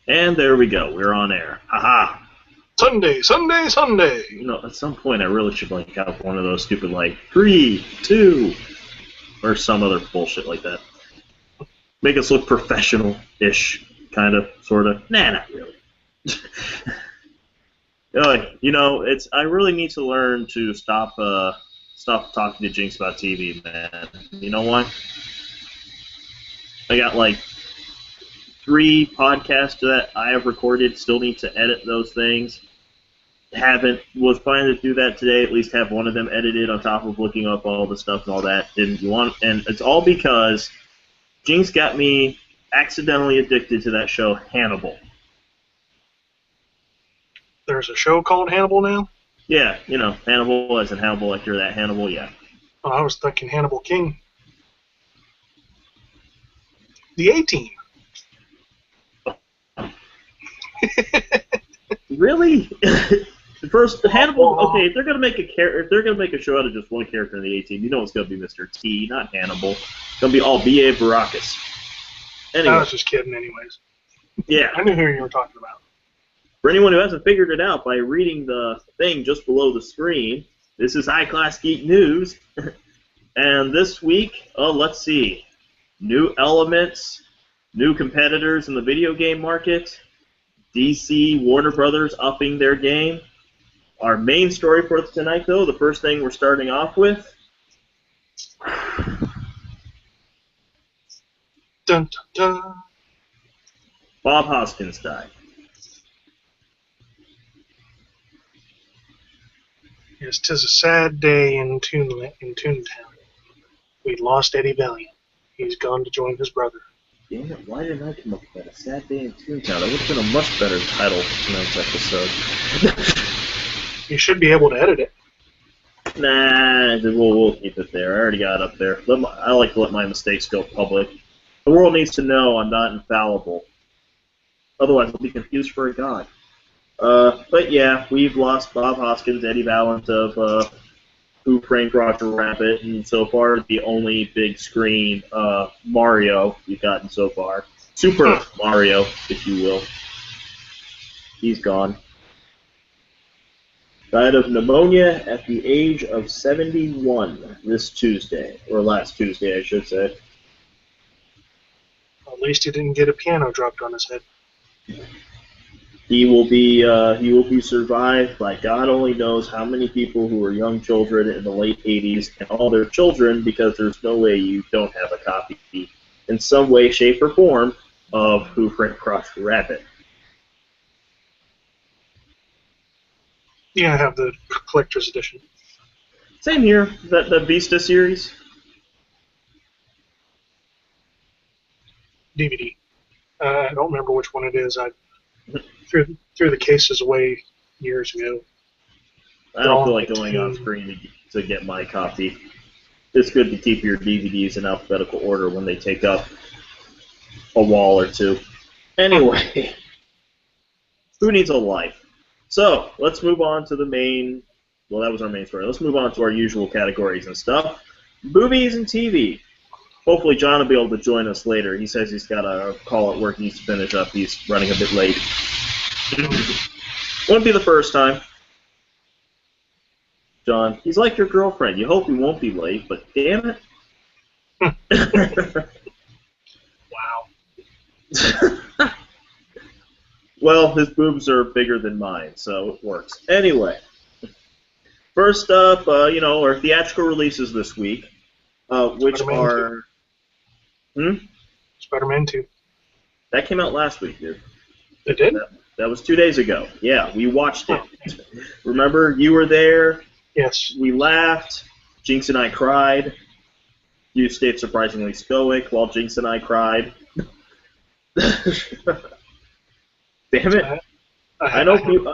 And there we go. We're on air. Haha. Sunday, Sunday, Sunday. You know, at some point I really should like have one of those stupid 3, 2, or some other bullshit like that. Make us look professional-ish, kind of, sort of. Nah, not really. I really need to learn to stop talking to Jinx about TV, man. You know why? I got 3 podcasts that I have recorded. Still need to edit those things. Was planning to do that today. At least have one of them edited on top of looking up all the stuff and all that. And it's all because Jinx got me accidentally addicted to that show Hannibal. There's a show called Hannibal now? Yeah, Hannibal as in Hannibal Lecter, that Hannibal, yeah. Oh, I was thinking Hannibal King. The A-Team. Really? First, Hannibal. Okay, if they're gonna make a show out of just one character in the A-Team, you know it's gonna be Mr. T, not Hannibal. It's gonna be all B.A. Baracus. Anyway. I was just kidding, anyways. Yeah. I knew who you were talking about. For anyone who hasn't figured it out by reading the thing just below the screen, this is High Class Geek News, and this week, let's see, new elements, new competitors in the video game market. DC, Warner Brothers upping their game. Our main story for tonight, though, the first thing we're starting off with. Dun, dun, dun. Bob Hoskins died. Yes, 'tis a sad day in Toontown. We lost Eddie Valient. He's gone to join his brother. Damn it, why didn't I come up with that? A sad day in Toontown. That would have been a much better title for tonight's episode. You should be able to edit it. Nah, we'll keep it there. I already got it up there. I like to let my mistakes go public. The world needs to know I'm not infallible. Otherwise, I'll be confused for a god. But yeah, we've lost Bob Hoskins, Eddie Valient of Who Framed Roger Rabbit, and so far the only big screen Mario we've gotten so far. Super Mario, if you will. He's gone. Died of pneumonia at the age of 71 this Tuesday, or last Tuesday, I should say. At least he didn't get a piano dropped on his head. He will be survived by God only knows how many people who were young children in the late 80s and all their children, because there's no way you don't have a copy in some way, shape, or form of Who Framed Roger Rabbit. Yeah, I have the collector's edition. Same here. The Vista series. DVD. I don't remember which one it is. I threw the cases away years ago. I don't feel like going on screen to get my copy. It's good to keep your DVDs in alphabetical order when they take up a wall or two. Anyway, who needs a life? So, let's move on to the main... Well, that was our main story. Let's move on to our usual categories and stuff. Movies and TV. Hopefully John will be able to join us later. He says he's got a call at work he needs to finish up. He's running a bit late. Won't be the first time. John, he's like your girlfriend. You hope he won't be late, but damn it. Wow. Well, his boobs are bigger than mine, so it works. Anyway, first up, our theatrical releases this week, which Spider-Man are... 2. Spider-Man 2. That came out last week, dude. It did? That was 2 days ago. Yeah, we watched it. Remember, you were there. Yes. We laughed. Jinx and I cried. You stayed surprisingly stoic while Jinx and I cried. Damn it! I know people.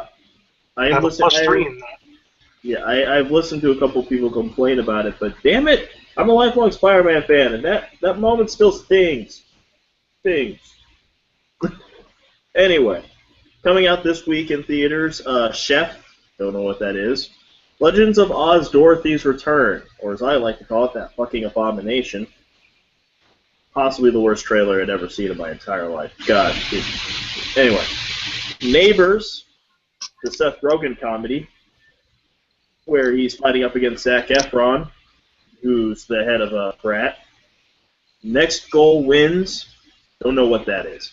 I have listened. Yeah, I've listened to a couple people complain about it, but damn it, I'm a lifelong Spider-Man fan, and that moment still stings. Anyway, coming out this week in theaters, Chef. Don't know what that is. Legends of Oz: Dorothy's Return, or as I like to call it, that fucking abomination. possibly the worst trailer I'd ever seen in my entire life. God. Anyway, Neighbors, the Seth Rogen comedy, where he's fighting up against Zac Efron, who's the head of a frat. Next Goal Wins. Don't know what that is.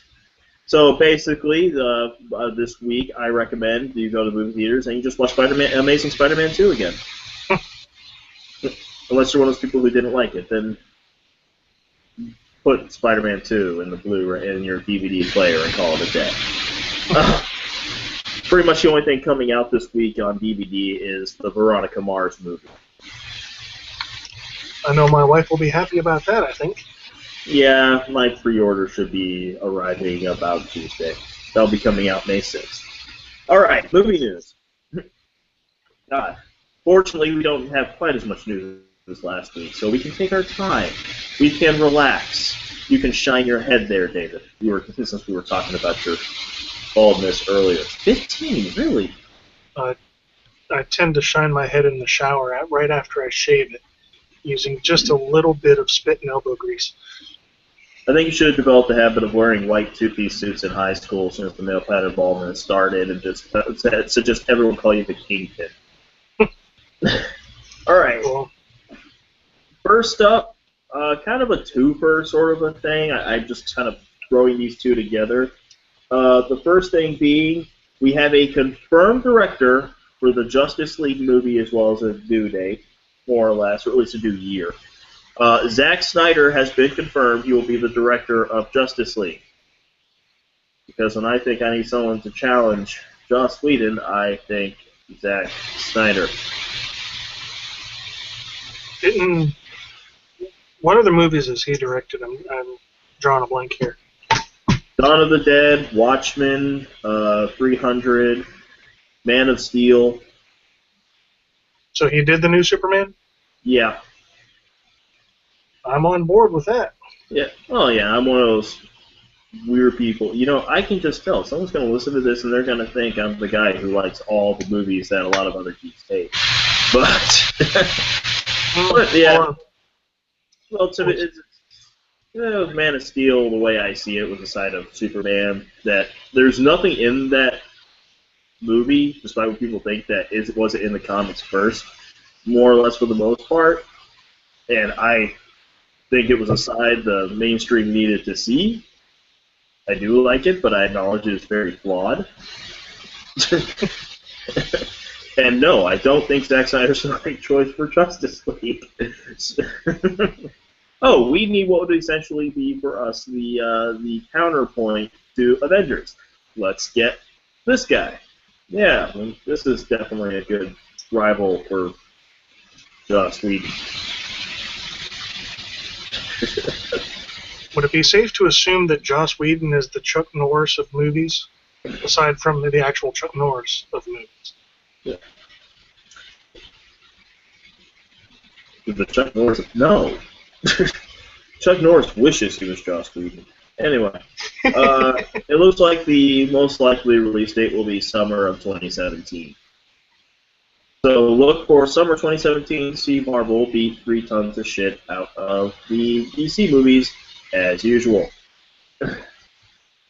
So basically, this week I recommend you go to the movie theaters and you just watch Amazing Spider-Man 2 again. Unless you're one of those people who didn't like it, then put Spider-Man 2 in the Blu-ray in your DVD player and call it a day. Pretty much the only thing coming out this week on DVD is the Veronica Mars movie. I know my wife will be happy about that, I think. Yeah, my pre-order should be arriving about Tuesday. That'll be coming out May 6th. Alright, movie news. God, fortunately we don't have quite as much news as last week, so we can take our time. We can relax. You can shine your head there, David. Since we were talking about your baldness earlier. 15, really? I tend to shine my head in the shower right after I shave it, using just a little bit of spit and elbow grease. I think you should have developed the habit of wearing white two-piece suits in high school since the male pattern baldness started, and just everyone call you the Kingpin. All right. Cool. First up, kind of a twofer sort of a thing. I'm just kind of throwing these two together. The first thing being, we have a confirmed director for the Justice League movie as well as a due date, more or less, or at least a due year. Zack Snyder has been confirmed he will be the director of Justice League. Because when I think I need someone to challenge Joss Whedon, I think Zack Snyder. What other movies has he directed? I'm drawing a blank here. Dawn of the Dead, Watchmen, 300, Man of Steel. So he did the new Superman? Yeah. I'm on board with that. Yeah. Oh, yeah, I'm one of those weird people. You know, I can just tell. Someone's going to listen to this and they're going to think I'm the guy who likes all the movies that a lot of other geeks hate. But yeah. Well, to me, Man of Steel, the way I see it, was a side of Superman that there's nothing in that movie, despite what people think, that wasn't in the comics first, more or less for the most part. And I think it was a side the mainstream needed to see. I do like it, but I acknowledge it is very flawed. And no, I don't think Zack Snyder's the right choice for Justice League. Oh, we need what would essentially be for us the counterpoint to Avengers. Let's get this guy. Yeah, this is definitely a good rival for Joss Whedon. Would it be safe to assume that Joss Whedon is the Chuck Norris of movies, aside from the actual Chuck Norris of movies? Yeah. The Chuck Norris? No. Chuck Norris wishes he was Joss Whedon. Anyway, it looks like the most likely release date will be summer of 2017. So look for summer 2017 to see Marvel beat 3 tons of shit out of the DC movies as usual.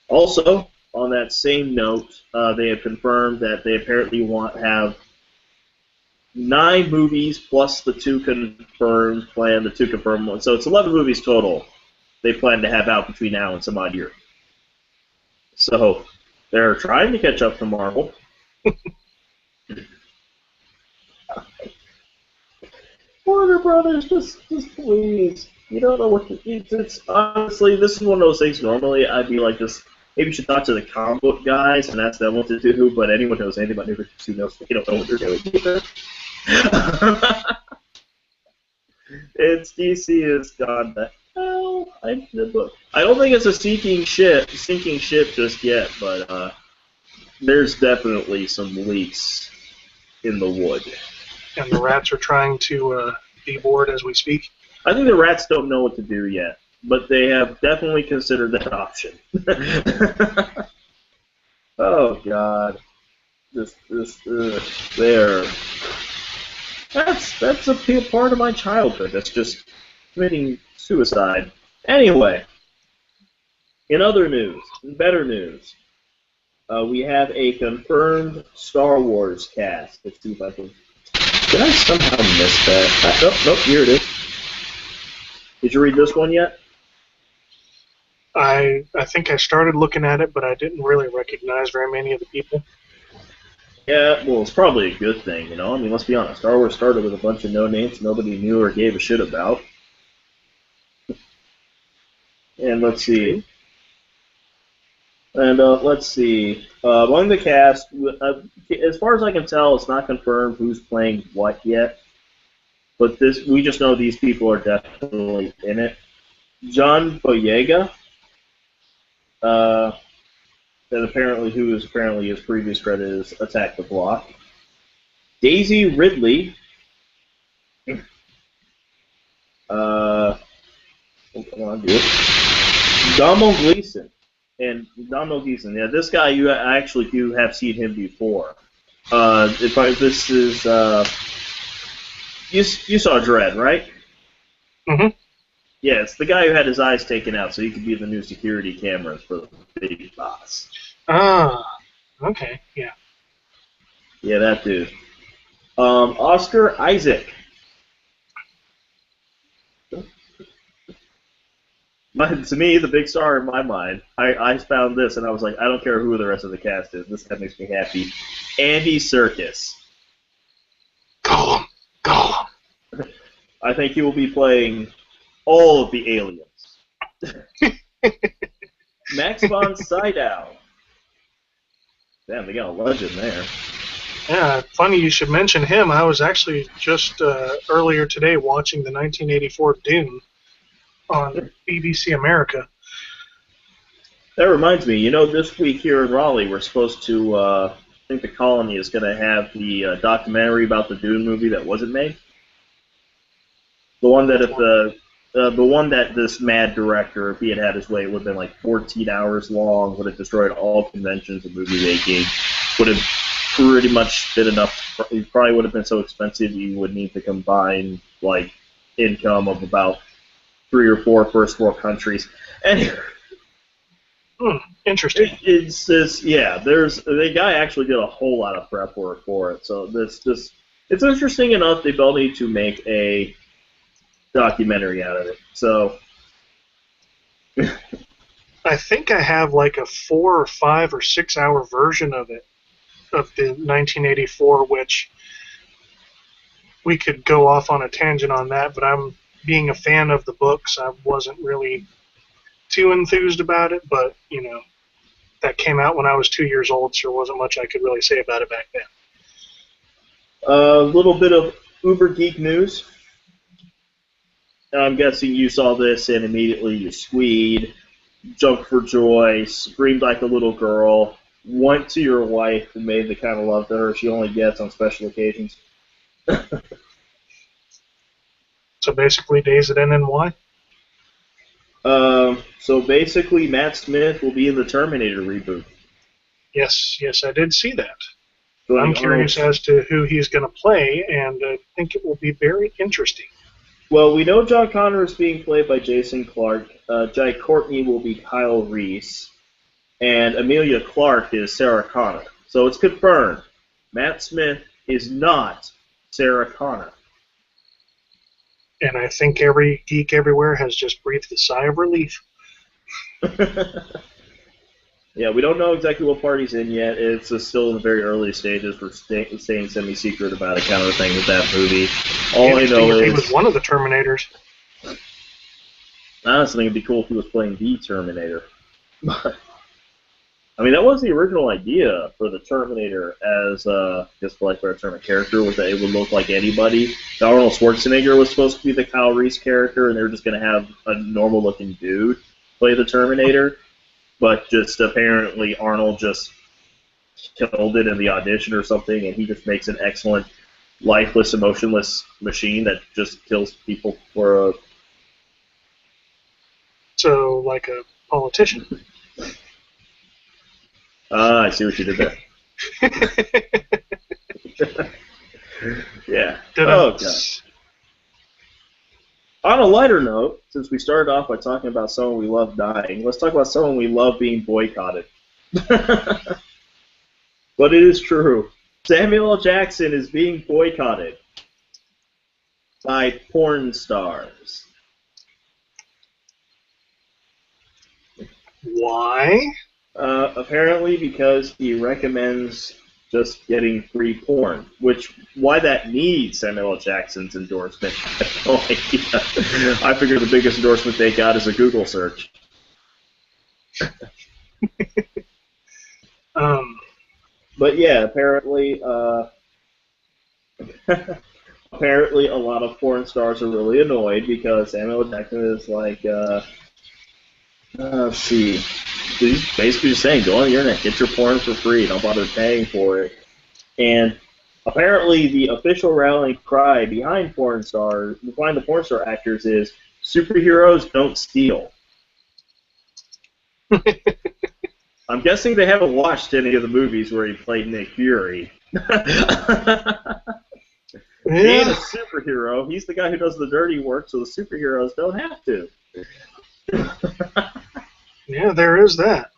Also, on that same note, they have confirmed that they apparently have 9 movies plus the 2 confirmed ones. So it's 11 movies total they plan to have out between now and some odd year. So they're trying to catch up to Marvel. Warner Brothers, just please. You don't know what it's honestly, this is one of those things. Normally, I'd be like this. Maybe you should talk to the comic book guys and ask them what to do. But anyone who knows anything about New 52 knows they don't know what they're doing either. It's DC has gone to hell. I don't think it's a sinking ship just yet, but there's definitely some leaks in the wood. And the rats are trying to be bored as we speak. I think the rats don't know what to do yet, but they have definitely considered that option. Oh God, there. That's a part of my childhood. That's just committing suicide Anyway, in other news, in better news, we have a confirmed Star Wars cast. Let's see if I can. Did I somehow miss that? Nope, here it is. Did you read this one yet? I think I started looking at it, but I didn't really recognize very many of the people. Yeah, well, it's probably a good thing, you know? I mean, let's be honest. Star Wars started with a bunch of no-names nobody knew or gave a shit about. And let's see. Among the cast, as far as I can tell, it's not confirmed who's playing what yet. But we just know these people are definitely in it. John Boyega, who is apparently his previous credit is Attack the Block. Daisy Ridley. Domhnall Gleeson. And Domhnall Gleeson, yeah, this guy you have seen him before. You saw Dredd, right? Mm-hmm. Yeah, it's the guy who had his eyes taken out so he could be the new security cameras for the big boss. Ah, okay, yeah. Yeah, that dude. Oscar Isaac. To me, the big star in my mind, I found this and I was like, I don't care who the rest of the cast is. This guy makes me happy. Andy Serkis. Gollum. I think he will be playing all of the aliens. Max von Sydow. Damn, they got a legend there. Yeah, funny you should mention him. I was actually just earlier today watching the 1984 Dune on BBC America. That reminds me, this week here in Raleigh, we're supposed to, I think the Colony is going to have the documentary about the Dune movie that wasn't made. The one that this mad director, if he had had his way, it would have been like 14 hours long, would have destroyed all conventions of movie making, would have pretty much been enough, it probably would have been so expensive you would need to combine, like, income of about 3 or 4 first world countries. Anyway, interesting. The guy actually did a whole lot of prep work for it. So it's interesting enough they felt need to make a documentary out of it. So I think I have like a 4 or 5 or 6 hour version of it, of the 1984, which we could go off on a tangent on that, but I'm being a fan of the books. I wasn't really too enthused about it, but, that came out when I was 2 years old, so there wasn't much I could really say about it back then. A little bit of Uber Geek news. I'm guessing you saw this and immediately you squeed, jumped for joy, screamed like a little girl, went to your wife and made the kind of love to her she only gets on special occasions. So basically, Days at NNY? So basically, Matt Smith will be in the Terminator reboot. Yes, I did see that. I'm curious as to who he's going to play, and I think it will be very interesting. Well, we know John Connor is being played by Jason Clarke. Jai Courtney will be Kyle Reese. And Emilia Clarke is Sarah Connor. So it's confirmed. Matt Smith is not Sarah Connor. And I think every geek everywhere has just breathed a sigh of relief. Yeah, we don't know exactly what part he's in yet. It's still in the very early stages. We're staying semi-secret about it, kind of thing with that movie. All I know is he was one of the Terminators. Honestly, it'd be cool if he was playing the Terminator. I mean, that was the original idea for the Terminator as, just for lack of a term, a character, was that it would look like anybody. Arnold Schwarzenegger was supposed to be the Kyle Reese character, and they were just going to have a normal-looking dude play the Terminator. But just apparently Arnold just killed it in the audition or something, and he just makes an excellent, lifeless, emotionless machine that just kills people for a... So, like a politician. I see what you did there. Yeah. Oh, God. On a lighter note, since we started off by talking about someone we love dying, let's talk about someone we love being boycotted. But it is true. Samuel L. Jackson is being boycotted by porn stars. Why? Apparently because he recommends just getting free porn, which, why that needs Samuel L. Jackson's endorsement, I have no idea. I figure the biggest endorsement they got is a Google search. But yeah, apparently, apparently a lot of porn stars are really annoyed because Samuel L. Jackson is like, let's see. He's basically just saying, go on the internet, get your porn for free, don't bother paying for it. And apparently the official rallying cry behind the porn star actors is, superheroes don't steal. I'm guessing they haven't watched any of the movies where he played Nick Fury. He ain't a superhero. He's the guy who does the dirty work, so the superheroes don't have to. Yeah, there is that.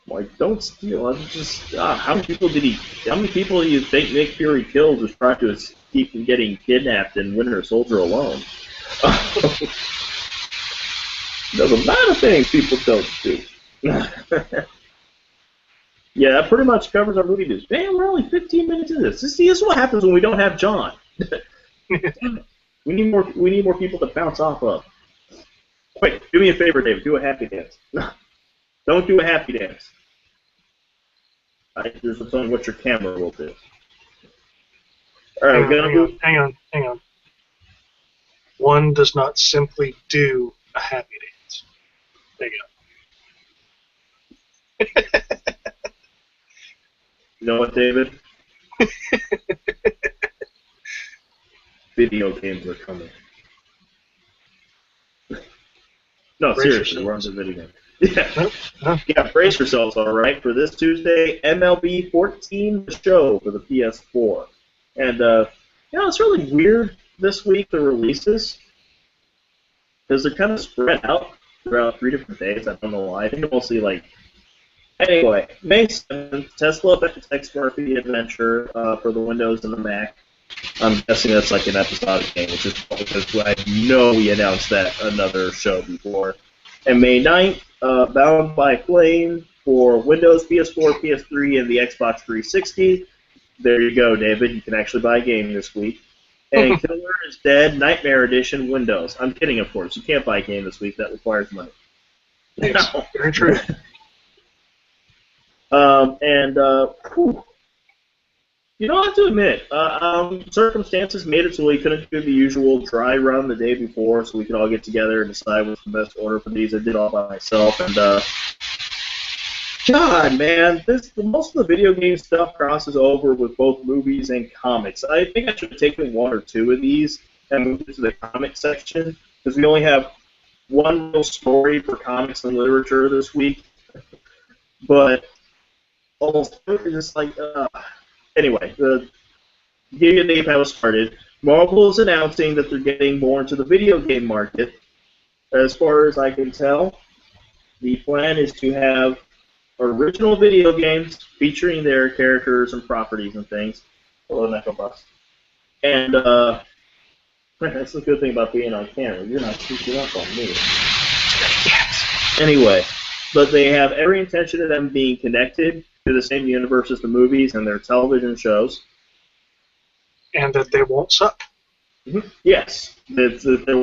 Like, don't steal. I'm just, how many people do you think Nick Fury killed just trying to keep from getting kidnapped in Winter Soldier alone? There's a lot of things people don't do. Yeah, that pretty much covers our movie news. Man, we're only 15 minutes into this. This is what happens when we don't have John. We need more people to bounce off of. Wait, do me a favor, David. Do a happy dance. Don't do a happy dance. There's something what your camera will do. All right, hang on. One does not simply do a happy dance. There you go. You know what, David? Video games are coming. No, seriously, we're on the video game. Yeah. Yeah, brace yourselves, all right, for this Tuesday, MLB 14 The Show for the PS4. And, it's really weird this week, the releases, because they're kind of spread out throughout 3 different days. I don't know why. I think mostly, anyway, May 7th, Tesla X Murphy Adventure for the Windows and the Mac. I'm guessing that's like an episodic game, which is because I know we announced that another show before. And May 9th, Bound by Flame for Windows, PS4, PS3, and the Xbox 360. There you go, David. You can actually buy a game this week. And Killer is Dead Nightmare Edition Windows. I'm kidding, of course. You can't buy a game this week. That requires money. Yes, very true. You know, I have to admit, circumstances made it so we couldn't do the usual dry run the day before, so we could all get together and decide what's the best order for these. I did all by myself, and God, man, most of the video game stuff crosses over with both movies and comics. I think I should have taken 1 or 2 of these and moved to the comic section, because we only have one real story for comics and literature this week. But almost just like, anyway, to give you a name how it started, Marvel is announcing that they're getting more into the video game market. As far as I can tell, the plan is to have original video games featuring their characters and properties and things. Hello, Echo Bus. And that's the good thing about being on camera. You're not speaking up on me. Anyway, but they have every intention of them being connected to the same universe as the movies and their television shows. And that they won't suck. Mm-hmm. Yes, that they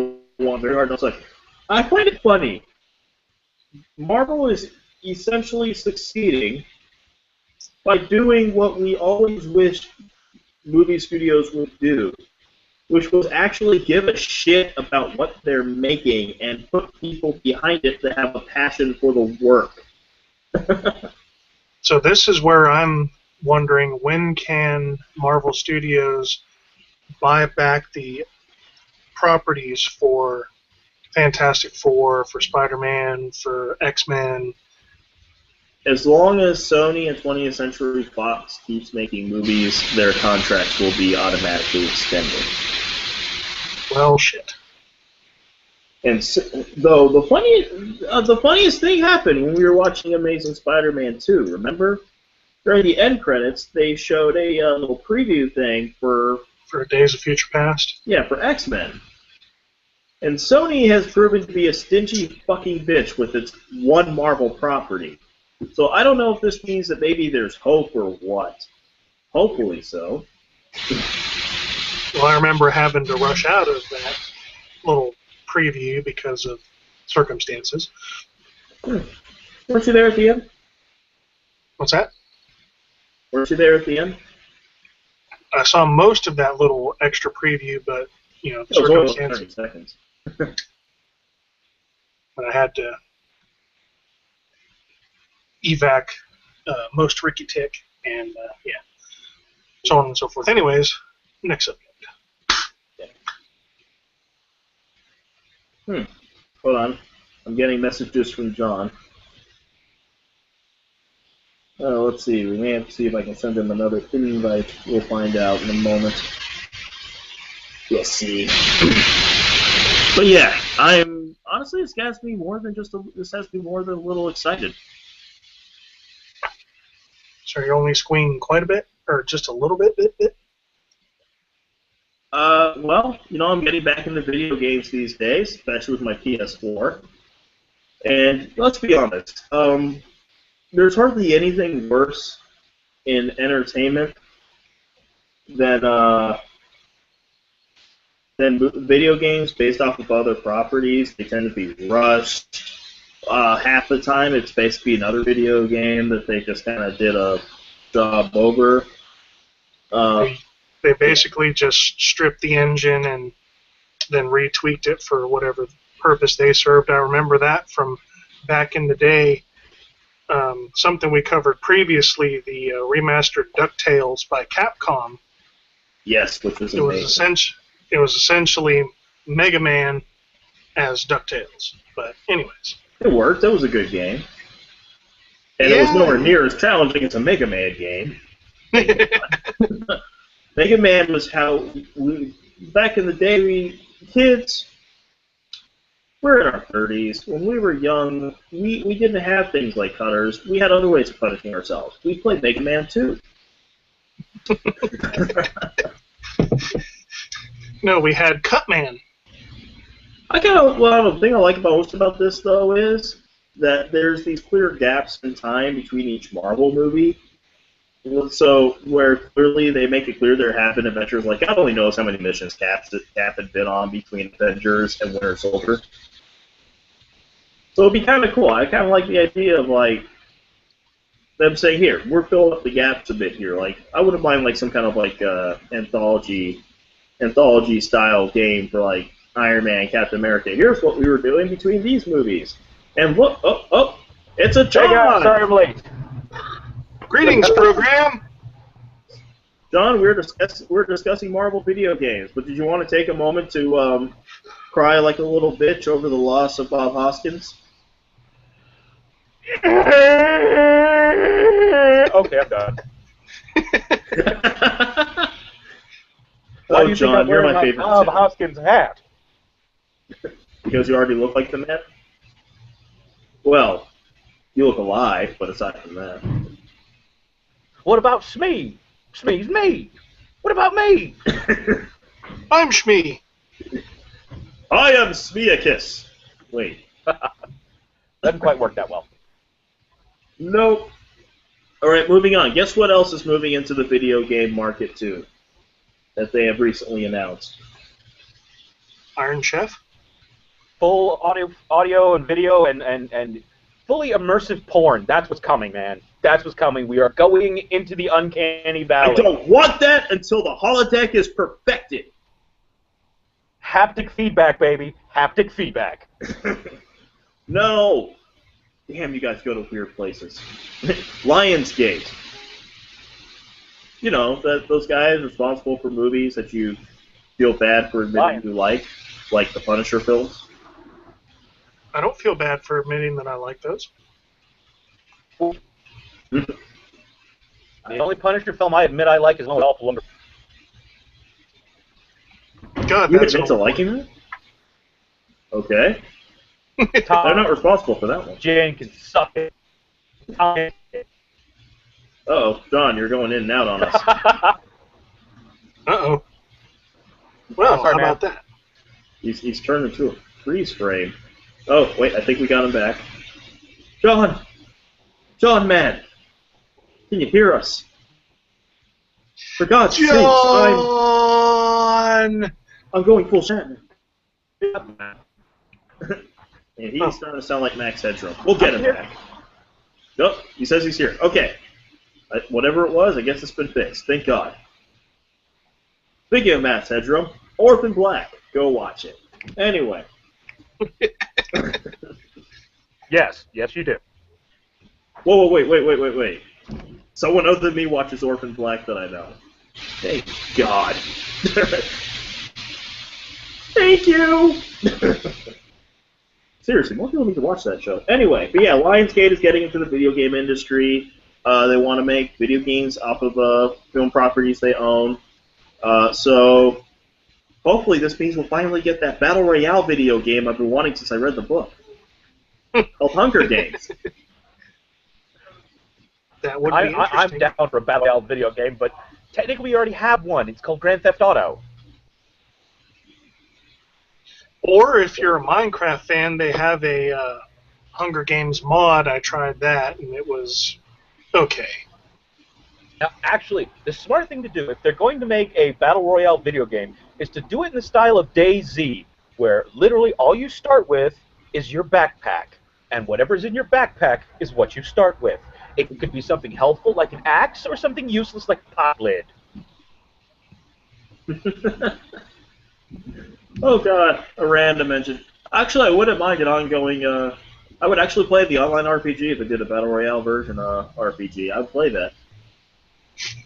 won't very hard to suck. I find it funny. Marvel is essentially succeeding by doing what we always wished movie studios would do, which was actually give a shit about what they're making and put people behind it that have a passion for the work. So this is where I'm wondering, when can Marvel Studios buy back the properties for Fantastic Four, for Spider-Man, for X-Men? As long as Sony and 20th Century Fox keeps making movies, their contracts will be automatically extended. Well, shit. And though the funniest thing happened when we were watching Amazing Spider-Man 2. Remember, during the end credits, they showed a little preview thing for Days of Future Past. Yeah, for X-Men. And Sony has proven to be a stingy fucking bitch with its one Marvel property. So I don't know if this means that maybe there's hope or what. Hopefully so. Well, I remember having to rush out of that little preview because of circumstances. Weren't you there at the end? What's that? Weren't you there at the end? I saw most of that little extra preview, but, circumstances. 30 seconds. But I had to evac most Ricky Tick, and, so on and so forth. Anyways, next subject. Hold on. I'm getting messages from John. Let's see. We may have to see if I can send him another invite. We'll find out in a moment. We'll see. But yeah, honestly, this has me more than a little excited. So you're only squealing quite a bit, or just a little bit? Well, I'm getting back into video games these days, especially with my PS4. And let's be honest, there's hardly anything worse in entertainment than video games based off of other properties. They tend to be rushed. Half the time, it's basically another video game that they just kind of did a job over. They basically just stripped the engine and then retweaked it for whatever purpose they served. I remember that from back in the day. Something we covered previously, the remastered DuckTales by Capcom. Yes, which was amazing. It was essentially Mega Man as DuckTales. But anyways. It worked. It was a good game. And it was nowhere near as challenging as a Mega Man game. Mega Man was how back in the day, kids, we're in our 30s. When we were young, we didn't have things like cutters. We had other ways of punishing ourselves. We played Mega Man 2. No, we had Cutman. The thing I like most about this, though, is that there's these clear gaps in time between each Marvel movie. So, where clearly they make it clear there have been adventures, like, God only knows how many missions Cap had been on between Avengers and Winter Soldier. So it'd be kind of cool. I kind of like the idea of, like, them saying, here, we're filling up the gaps a bit here. Like, I wouldn't mind, like, some kind of, like, anthology-style game for, like, Iron Man, Captain America. Here's what we were doing between these movies. And look, it's a John! Hey guys, sorry I'm late. Greetings, program! John, we're discussing Marvel video games, but did you want to take a moment to cry like a little bitch over the loss of Bob Hoskins? Okay, I'm done. Why do you John, think I'm you're wearing my favorite. Bob Hoskins hat? Because you already look like the man? Well, you look alive, but aside from that. What about Smee? Smee's me. What about me? I'm Shmee. I am Smeeakis. Wait. Doesn't quite work that well. Nope. Alright, moving on. Guess what else is moving into the video game market, too? That they have recently announced. Iron Chef? Full audio and video and fully immersive porn. That's what's coming, man. That's what's coming. We are going into the uncanny valley. I don't want that until the holodeck is perfected. Haptic feedback, baby. Haptic feedback. No. Damn, you guys go to weird places. Lionsgate. You know, those guys responsible for movies that you feel bad for admitting you like the Punisher films. I don't feel bad for admitting that I like those. The only Punisher film I admit I like is one with Dolph Lundgren. God, You that's admit to liking that? Okay. Tom They're not responsible for that one. Jane can suck it. Uh-oh, John, you're going in and out on us. Uh-oh. Well, Sorry, how man. about that? He's turned into a freeze frame. Oh, wait, I think we got him back. John! John, man! Can you hear us? For God's sakes, John! I'm going full Shatner. And he's starting to sound like Max Headroom. We'll get him back. Nope, he says he's here. Okay. Whatever it was, I guess it's been fixed. Thank God. Speaking of Max Headroom, Orphan Black. Go watch it. Anyway. Yes, you do. Whoa, wait. Someone other than me watches Orphan Black that I know. Thank God. Thank you! Seriously, more people need to watch that show. Anyway, but yeah, Lionsgate is getting into the video game industry. They want to make video games off of film properties they own. So hopefully this means we'll finally get that Battle Royale video game I've been wanting since I read the book. Called Hunger Games. That would be interesting. I'm down for a Battle Royale video game, but technically we already have one. It's called Grand Theft Auto. Or if you're a Minecraft fan, they have a Hunger Games mod. I tried that, and it was okay. Now, actually, the smart thing to do, if they're going to make a Battle Royale video game, is to do it in the style of DayZ, where literally all you start with is your backpack, and whatever's in your backpack is what you start with. It could be something helpful, like an axe, or something useless, like a pot lid. Oh God, a random mention. Actually, I wouldn't mind an ongoing. I would actually play the online RPG if it did a Battle Royale version RPG. I'd play that.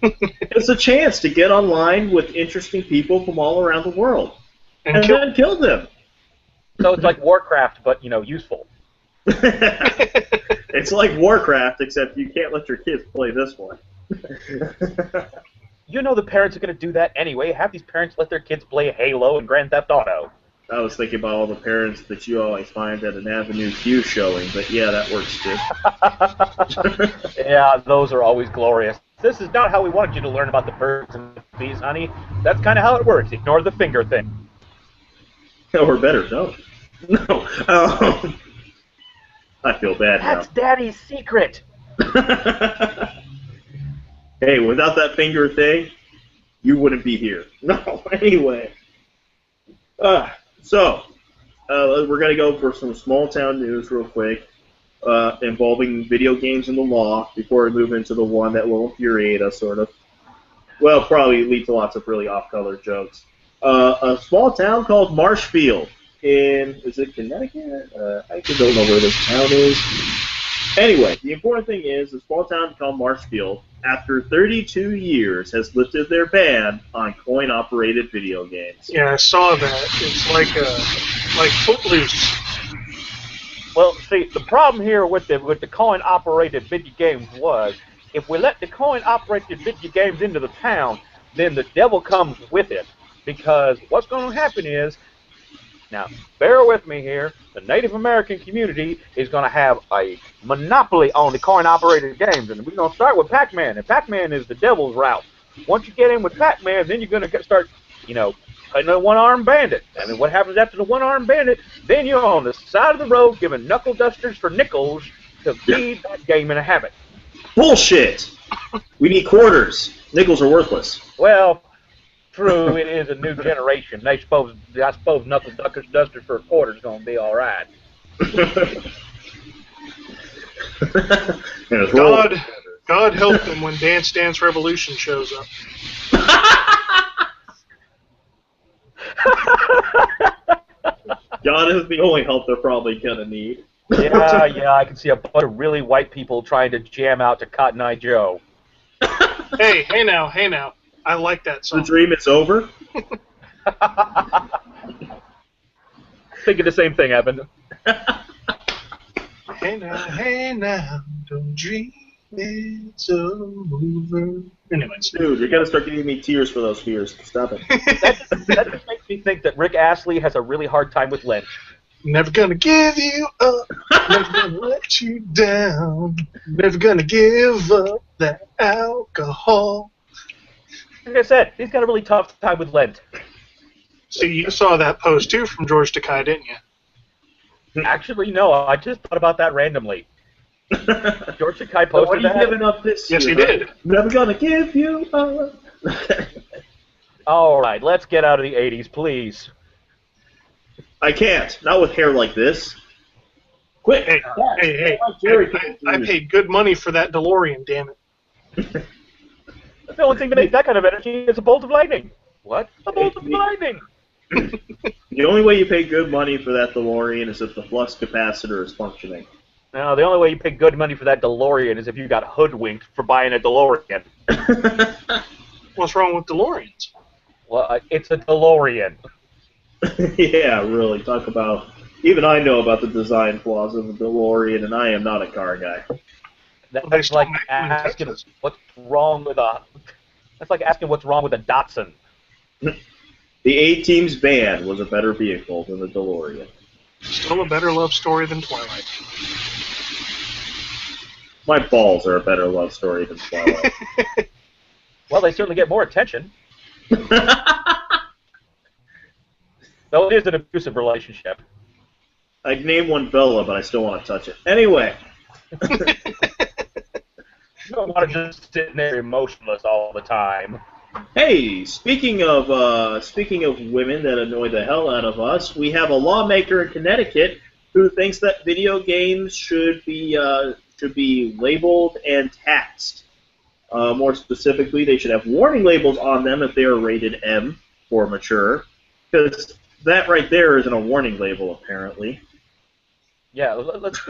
It's a chance to get online with interesting people from all around the world and then kill them. So it's like Warcraft, but, useful. It's like Warcraft, except you can't let your kids play this one. You know the parents are going to do that anyway. Have these parents let their kids play Halo and Grand Theft Auto. I was thinking about all the parents that you always find at an Avenue Q showing, but yeah, that works too. Yeah, those are always glorious. This is not how we wanted you to learn about the birds and the bees, honey. That's kind of how it works. Ignore the finger thing. Or better, don't. No. I feel bad now. That's Daddy's secret. Hey, without that finger thing, you wouldn't be here. No, anyway. So, we're going to go for some small-town news real quick involving video games and the law before we move into the one that will infuriate us, sort of. Well, probably lead to lots of really off-color jokes. A small town called Marshfield is it Connecticut? I don't know where this town is. Anyway, the important thing is a small town called Marshfield, after 32 years, has lifted their ban on coin-operated video games. Yeah, I saw that. It's like Footloose. Well, see, the problem here with the coin-operated video games was, if we let the coin-operated video games into the town, then the devil comes with it. Because what's going to happen is, now, bear with me here, the Native American community is going to have a monopoly on the coin-operated games, and we're going to start with Pac-Man, and Pac-Man is the devil's route. Once you get in with Pac-Man, then you're going to start, fighting a one-armed bandit. And then what happens after the one-armed bandit? Then you're on the side of the road giving knuckle dusters for nickels to feed that game in a habit. Bullshit! We need quarters. Nickels are worthless. Well, true, it is a new generation. I suppose knuckle dusters for a quarter is going to be all right. God help them when Dance Dance Revolution shows up. God is the only help they're probably going to need. Yeah, I can see a bunch of really white people trying to jam out to Cotton Eye Joe. Hey now. I like that song. The dream is over? Thinking the same thing, Evan. Hey now, don't dream It's a mover. Anyways. Dude, you're gonna start giving me tears for those fears. Stop it. That just makes me think that Rick Astley has a really hard time with Lynch. Never gonna give you up. Never gonna let you down. Never gonna give up that alcohol. Like I said, he's got a really tough time with Lent. See, you saw that post too from George Takei, didn't you? Actually, no. I just thought about that randomly. George Takei posted What are you that. giving up this Yes, year? he did. Never gonna give you up. All right, let's get out of the 80s, please. I can't. Not with hair like this. Quick. Hey, Jerry, I paid good money for that DeLorean, damn it. The only thing to make that kind of energy is a bolt of lightning. What? A bolt of lightning! The only way you pay good money for that DeLorean is if the flux capacitor is functioning. No, the only way you pay good money for that DeLorean is if you got hoodwinked for buying a DeLorean. What's wrong with DeLoreans? Well, it's a DeLorean. Yeah, really. Talk about... Even I know about the design flaws of the DeLorean, and I am not a car guy. That's like asking what's wrong with a... That's like asking what's wrong with a Datsun. The A-Team's van was a better vehicle than the DeLorean. Still a better love story than Twilight. My balls are a better love story than Twilight. Well, they certainly get more attention. Though it is an abusive relationship. I'd name one Bella, but I still want to touch it. Anyway. You don't want to just sit there emotionless all the time. Hey, speaking of women that annoy the hell out of us, we have a lawmaker in Connecticut who thinks that video games should be labeled and taxed. More specifically, they should have warning labels on them if they are rated M for mature, because that right there isn't a warning label, apparently. Yeah, let's.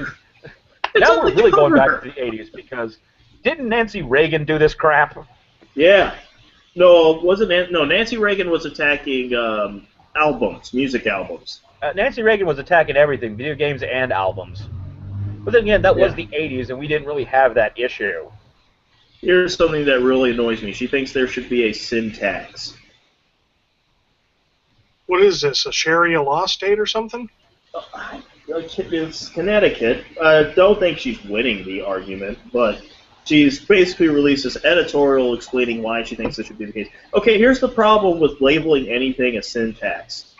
Now we're really going back to the 80s because didn't Nancy Reagan do this crap? Yeah. No, Nancy Reagan was attacking albums, music albums. Nancy Reagan was attacking everything, video games and albums. But then again, that was the 80s, and we didn't really have that issue. Here's something that really annoys me. She thinks there should be a sin tax. What is this, a Sharia law state or something? It's Connecticut. I don't think she's winning the argument, but she's basically released this editorial explaining why she thinks this should be the case. Okay, here's the problem with labeling anything a sin tax.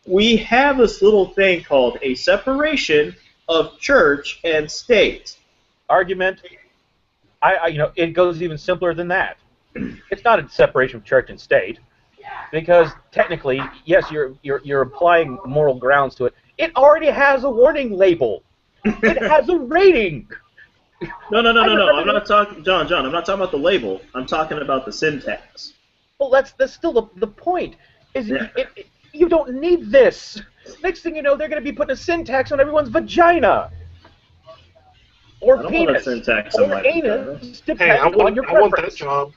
We have this little thing called a separation of church and state. Argument. It goes even simpler than that. It's not a separation of church and state, because technically, yes, you're applying moral grounds to it. It already has a warning label. It has a rating. No. I'm not talking, John. I'm not talking about the label. I'm talking about the syntax. Well, that's still the point. You don't need this. Next thing you know, they're going to be putting a syntax on everyone's vagina. Or I don't penis. want a syntax on my anus, Hey, I on your want that preference. job.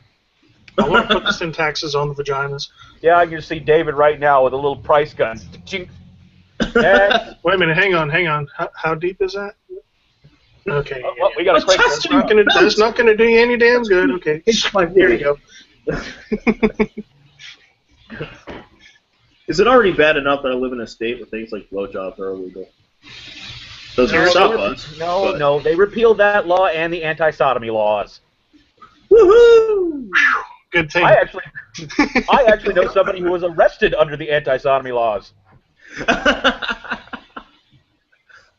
I want to put the syntaxes on the vaginas. Yeah, I can see David right now with a little price gun. Next. Wait a minute, hang on. How deep is that? Okay. Well, we got to crank That's not gonna do you any damn good. Okay. There you go. Is it already bad enough that I live in a state where things like blowjobs are illegal? Doesn't stop us. No, they repealed that law and the anti-sodomy laws. Woohoo! Good thing. I actually know somebody who was arrested under the anti-sodomy laws.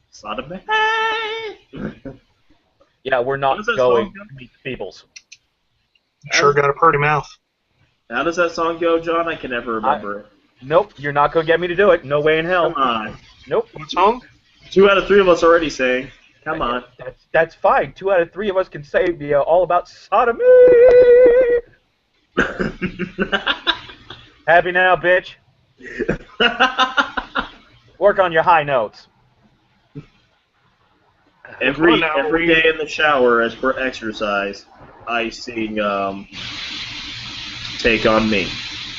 Sodomy. Yeah, we're not going to meet Feebles. Sure got a pretty mouth. How does that song go, John? I can never remember it. Nope, you're not going to get me to do it. No way in hell. Come on. Nope. What song? 2 out of 3 of us already sang. Come on. That's fine. 2 out of 3 of us can say all about sodomy. Happy now, bitch. Work on your high notes. Every day in the shower, as per exercise, I sing "Take on Me."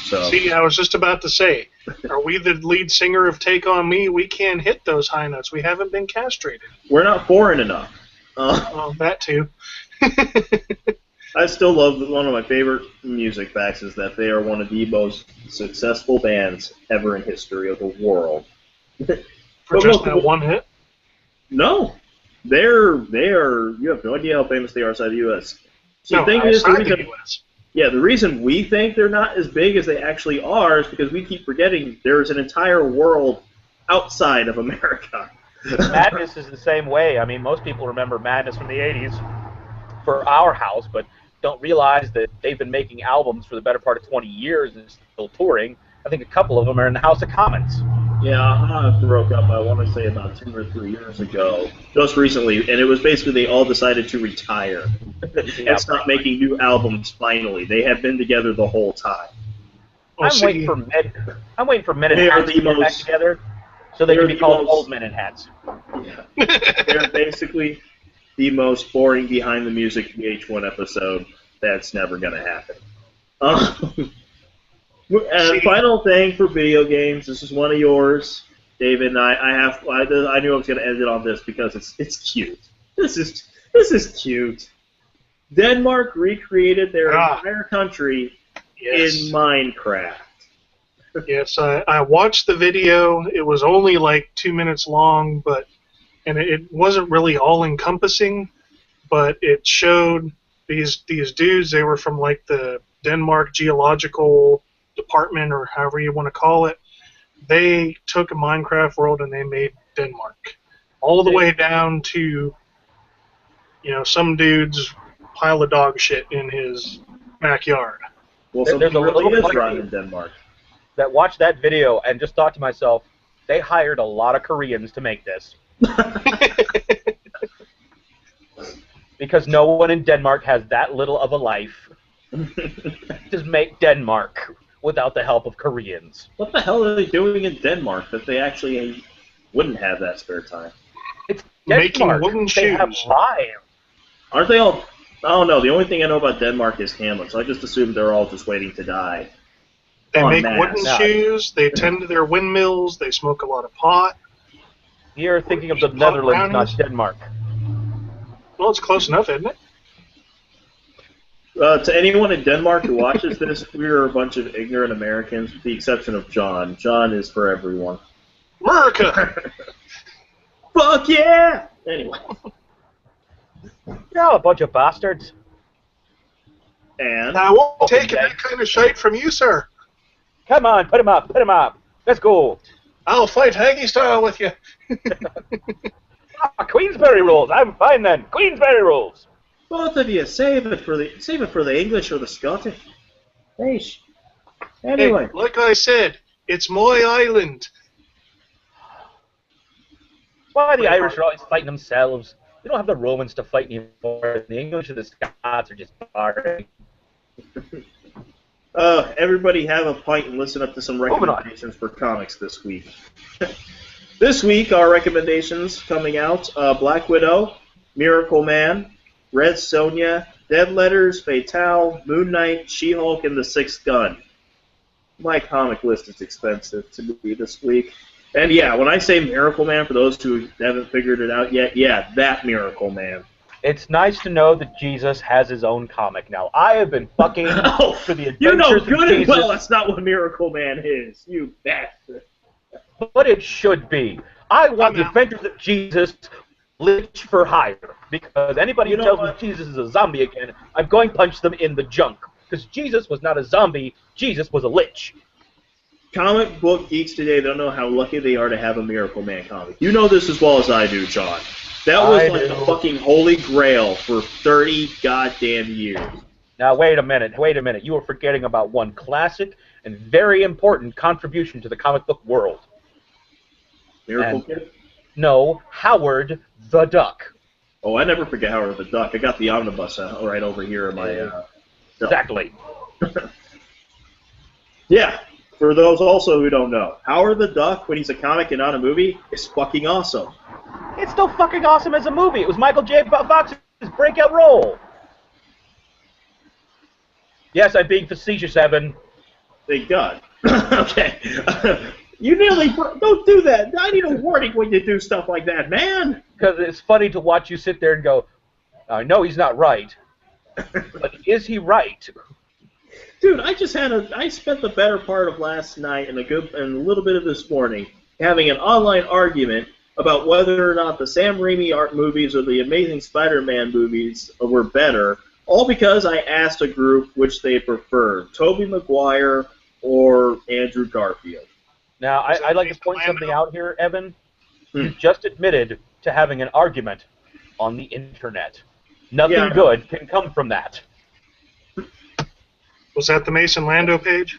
So. See, I was just about to say, are we the lead singer of Take On Me? We can't hit those high notes. We haven't been castrated. We're not foreign enough. Well, that too. I still love one of my favorite music facts is that they are one of the most successful bands ever in history of the world. For just that one hit? No. They are. You have no idea how famous they are outside the U.S. See, No, the thing is, outside the U.S. Yeah, the reason we think they're not as big as they actually are is because we keep forgetting there's an entire world outside of America. Madness is the same way. I mean, most people remember Madness from the 80s for our house, but don't realize that they've been making albums for the better part of 20 years and still touring. I think a couple of them are in the House of Commons. Yeah, broke up, I want to say, about 2 or 3 years ago, just recently, and it was basically they all decided to retire and stop making new albums finally. They have been together the whole time. I'm waiting for Men in Hats to get back together so they can be called Old Men in Hats. Yeah. They're basically the most boring behind the music VH1 episode that's never going to happen. And final thing for video games. This is one of yours, David. And I knew I was going to end it on this because it's cute. This is cute. Denmark recreated their entire country in Minecraft. Yes, I watched the video. It was only like 2 minutes long, and it wasn't really all encompassing, but it showed these dudes. They were from like the Denmark Geological Department, or however you want to call it. They took a Minecraft world and they made Denmark, all the way down to some dude's pile of dog shit in his backyard. Well, there's a little run in Denmark that watched that video and just thought to myself, they hired a lot of Koreans to make this. Because no one in Denmark has that little of a life. Just make Denmark without the help of Koreans. What the hell are they doing in Denmark that they actually wouldn't have that spare time? It's making Denmark. wooden They shoes. have lives. Aren't they all? I don't know. The only thing I know about Denmark is Hamlet, so I just assumed they're all just waiting to die. They make wooden shoes. They tend to their windmills. They smoke a lot of pot. You're thinking of the Netherlands, not Denmark. Well, it's close enough, isn't it? To anyone in Denmark who watches this, we're a bunch of ignorant Americans, with the exception of John. John is for everyone. America! Fuck yeah! Anyway. You're all a bunch of bastards. And I won't take that kind of shite from you, sir. Come on, put him up. Let's go. I'll fight Haggy style with you. Queensberry rules. I'm fine then. Queensberry rules. both of you, save it for the English or the Scottish. Hey, anyway. Hey, like I said, it's my island. Why the Irish are always fighting themselves? We don't have the Romans to fight anymore. The English and the Scots are just barring. Everybody have a pint and listen up to some recommendations for comics this week. This week, our recommendations coming out, Black Widow, Miracle Man, Red Sonja, Dead Letters, Fatale, Moon Knight, She-Hulk, and The Sixth Gun. My comic list is expensive to me this week. And yeah, when I say Miracle Man, for those who haven't figured it out yet, yeah, that Miracle Man. It's nice to know that Jesus has his own comic now. I have been fucking for the adventures you know good of and Jesus. well that's not what Miracle Man is, you bastard. But it should be. I want the adventures of Jesus lich for hire. Because anybody who tells me Jesus is a zombie again, I'm going to punch them in the junk. Because Jesus was not a zombie, Jesus was a lich. Comic book geeks today don't know how lucky they are to have a Miracle Man comic. You know this as well as I do, John. That was like the fucking holy grail for 30 goddamn years. Now, wait a minute. You were forgetting about one classic and very important contribution to the comic book world. Miracle Kid? No, Howard the Duck. Oh, I never forget Howard the Duck. I got the omnibus right over here in my... Exactly. Yeah, for those also who don't know, Howard the Duck, when he's a comic and not a movie, is fucking awesome. It's still fucking awesome as a movie. It was Michael J. Fox's breakout role. Yes, I'm being facetious, Evan. Thank God. Okay. You nearly... Don't do that. I need a warning when you do stuff like that, man. Because it's funny to watch you sit there and go, I know he's not right, but is he right? Dude, I spent the better part of last night and a little bit of this morning having an online argument about whether or not the Sam Raimi art movies or the Amazing Spider-Man movies were better, all because I asked a group which they preferred, Tobey Maguire or Andrew Garfield. Now, I'd like to point something out here, Evan. You just admitted to having an argument on the internet. Nothing good can come from that. Was that the Mason Lando page?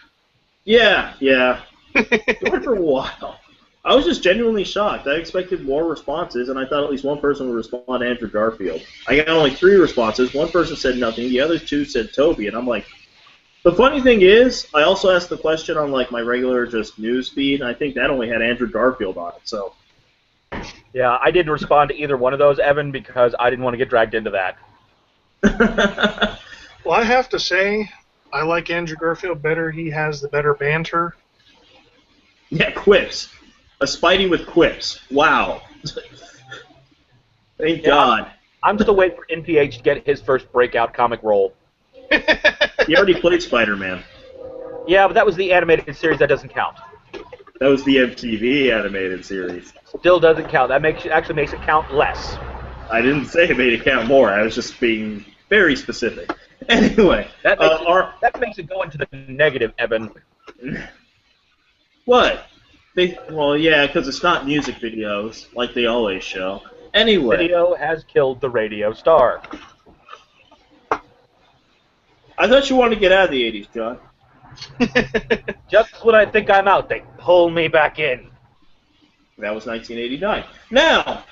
Yeah. It went for a while. I was just genuinely shocked. I expected more responses, and I thought at least one person would respond to Andrew Garfield. I got only 3 responses. One person said nothing. The other 2 said Toby, and I'm like... The funny thing is, I also asked the question on like my regular just news feed, and I think that only had Andrew Garfield on it, so... Yeah, I didn't respond to either one of those, Evan, because I didn't want to get dragged into that. Well, I have to say, I like Andrew Garfield better. He has the better banter. Yeah, quips. A Spidey with quips. Wow. Thank God. I'm still waiting for NPH to get his first breakout comic role. He already played Spider-Man. Yeah, but that was the animated series. That doesn't count. That was the MTV animated series. Still doesn't count. That actually makes it count less. I didn't say it made it count more. I was just being very specific. Anyway. That makes it go into the negative, Evan. What? Well, yeah, because it's not music videos, like they always show. Anyway. Video has killed the radio star. I thought you wanted to get out of the 80s, John. Just when I think I'm out, they pull me back in. That was 1989. Now!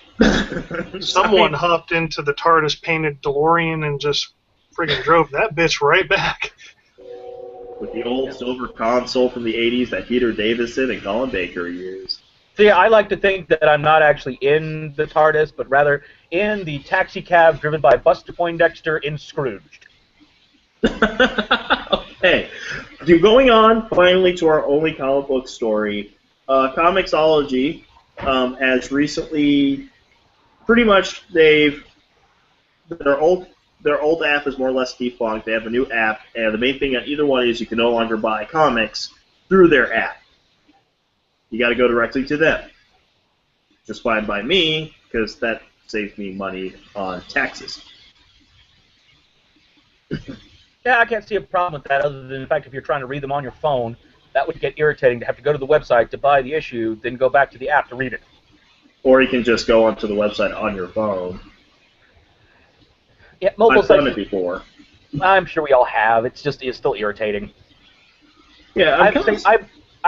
Someone hopped into the TARDIS-painted DeLorean and just friggin' drove that bitch right back. With the old silver console from the 80s that Peter Davison and Colin Baker used. See, I like to think that I'm not actually in the TARDIS, but rather in the taxi cab driven by Buster Poindexter in Scrooged. Okay. Going on, finally, to our only comic book story. Comixology has recently, pretty much, their old app is more or less defunct. They have a new app, and the main thing on either one is you can no longer buy comics through their app. You got to go directly to them. Just fine by me, because that saves me money on taxes. Yeah, I can't see a problem with that, other than the fact if you're trying to read them on your phone, that would get irritating to have to go to the website to buy the issue, then go back to the app to read it. Or you can just go onto the website on your phone. Yeah, mobile I've done it before. I'm sure we all have. It's still irritating. Yeah, I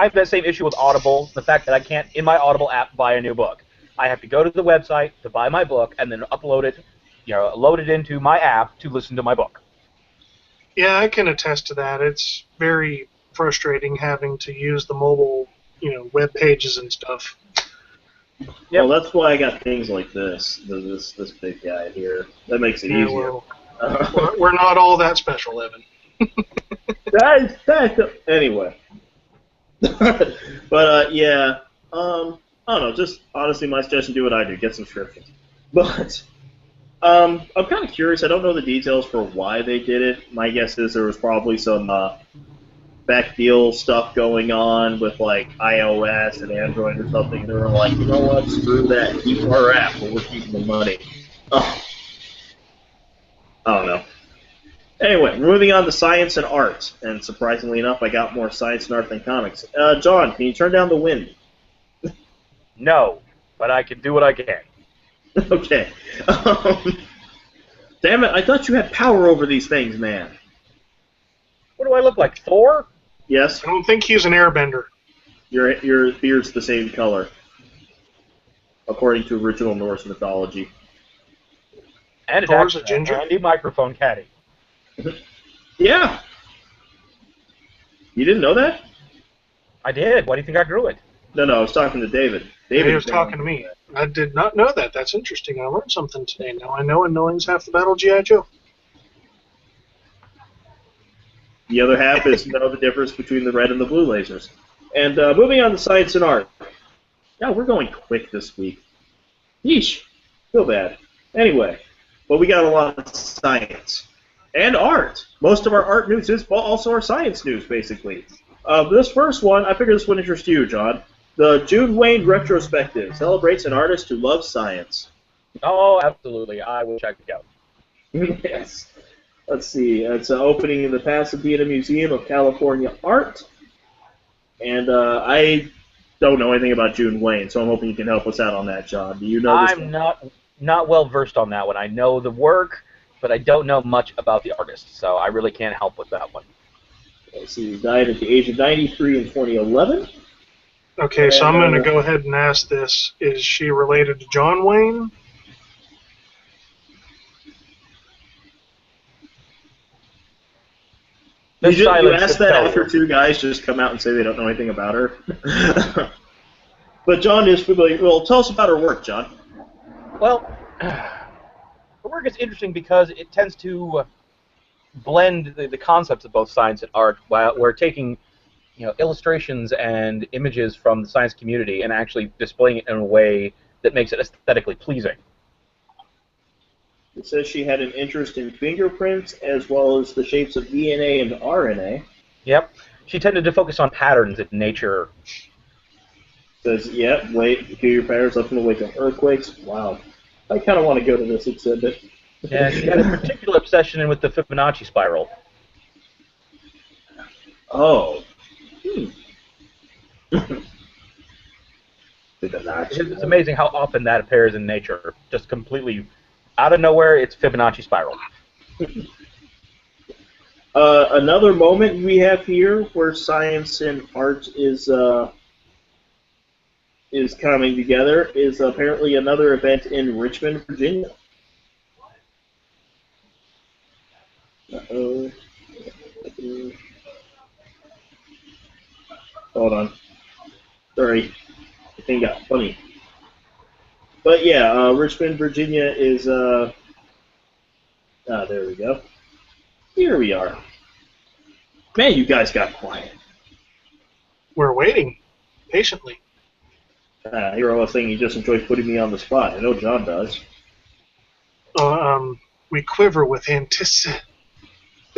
have that same issue with Audible, the fact that I can't, in my Audible app, buy a new book. I have to go to the website to buy my book and then upload it, load it into my app to listen to my book. Yeah, I can attest to that. It's very frustrating having to use the mobile, web pages and stuff. Yep. Well, that's why I got things like this big guy here. That makes it easier. Well, we're not all that special, Evan. Anyway. But, yeah, I don't know, just honestly my suggestion, do what I do, get subscriptions. But, I'm kind of curious, I don't know the details for why they did it. My guess is there was probably some back deal stuff going on with, like, iOS and Android or something. They were like, you know what, screw that, keep our app, but we're keeping the money. Oh. I don't know. Anyway, moving on to science and art, and surprisingly enough, I got more science and art than comics. John, can you turn down the wind? No, but I can do what I can. Okay. Damn it, I thought you had power over these things, man. What do I look like, Thor? Yes. I don't think he's an airbender. Your beard's the same color, according to original Norse mythology. And it's Thor's a ginger? handy microphone caddy. Yeah. You didn't know that? I did. Why do you think I grew it? No, I was talking to David. He was talking to me. I did not know that. That's interesting. I learned something today. Now I know, and knowing's half the battle, G.I. Joe. The other half is know the difference between the red and the blue lasers. And moving on to science and art. Yeah, we're going quick this week. Yeesh. Feel bad. Anyway, but we got a lot of science and art. Most of our art news is also our science news, basically. This first one, I figure this one interests you, John. The June Wayne retrospective celebrates an artist who loves science. Oh, absolutely. I will check it out. Yes. Let's see. It's an opening in the Pasadena Museum of California Art. And I don't know anything about June Wayne, so I'm hoping you can help us out on that, John. Do you know this I'm not well versed on that one. I know the work, but I don't know much about the artist, so I really can't help with that one. Let's see. He died at the age of 93 in 2011. Okay, so I'm going to go ahead and ask this. Is she related to John Wayne? You asked that after two guys just come out and say they don't know anything about her. But John is familiar. Well, tell us about her work, John. Well, her work is interesting because it tends to blend the concepts of both science and art, while we're taking illustrations and images from the science community and actually displaying it in a way that makes it aesthetically pleasing. It says she had an interest in fingerprints as well as the shapes of DNA and RNA. Yep. She tended to focus on patterns in nature. It says, figure your patterns up in the wake of earthquakes. Wow. I kind of want to go to this exhibit. Yeah, she had a particular obsession with the Fibonacci spiral. Oh. It's amazing how often that appears in nature. Just completely out of nowhere, it's Fibonacci spiral. Another moment we have here where science and art is coming together is apparently another event in Richmond, Virginia. Uh-oh. Hold on. Sorry. The thing got funny. But yeah, Richmond, Virginia is, there we go. Here we are. Man, you guys got quiet. We're waiting patiently. Here I was saying he just enjoys putting me on the spot. I know John does. We quiver with anticipation.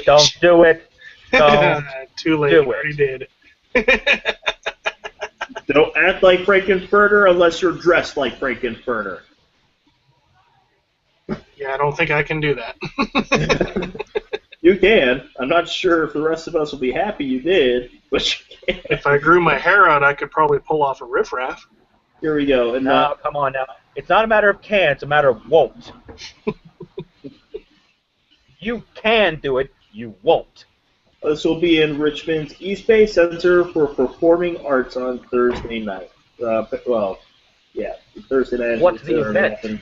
Don't do it. Don't Too late. do Already did. Don't act like Frankenfurter unless you're dressed like Frankenfurter. Yeah, I don't think I can do that. You can. I'm not sure if the rest of us will be happy you did, but you can. If I grew my hair out, I could probably pull off a riffraff. Here we go. And no, come on now. It's not a matter of can, it's a matter of won't. You can do it, you won't. This will be in Richmond's East Bay Center for Performing Arts on Thursday night. Thursday night. What's the event?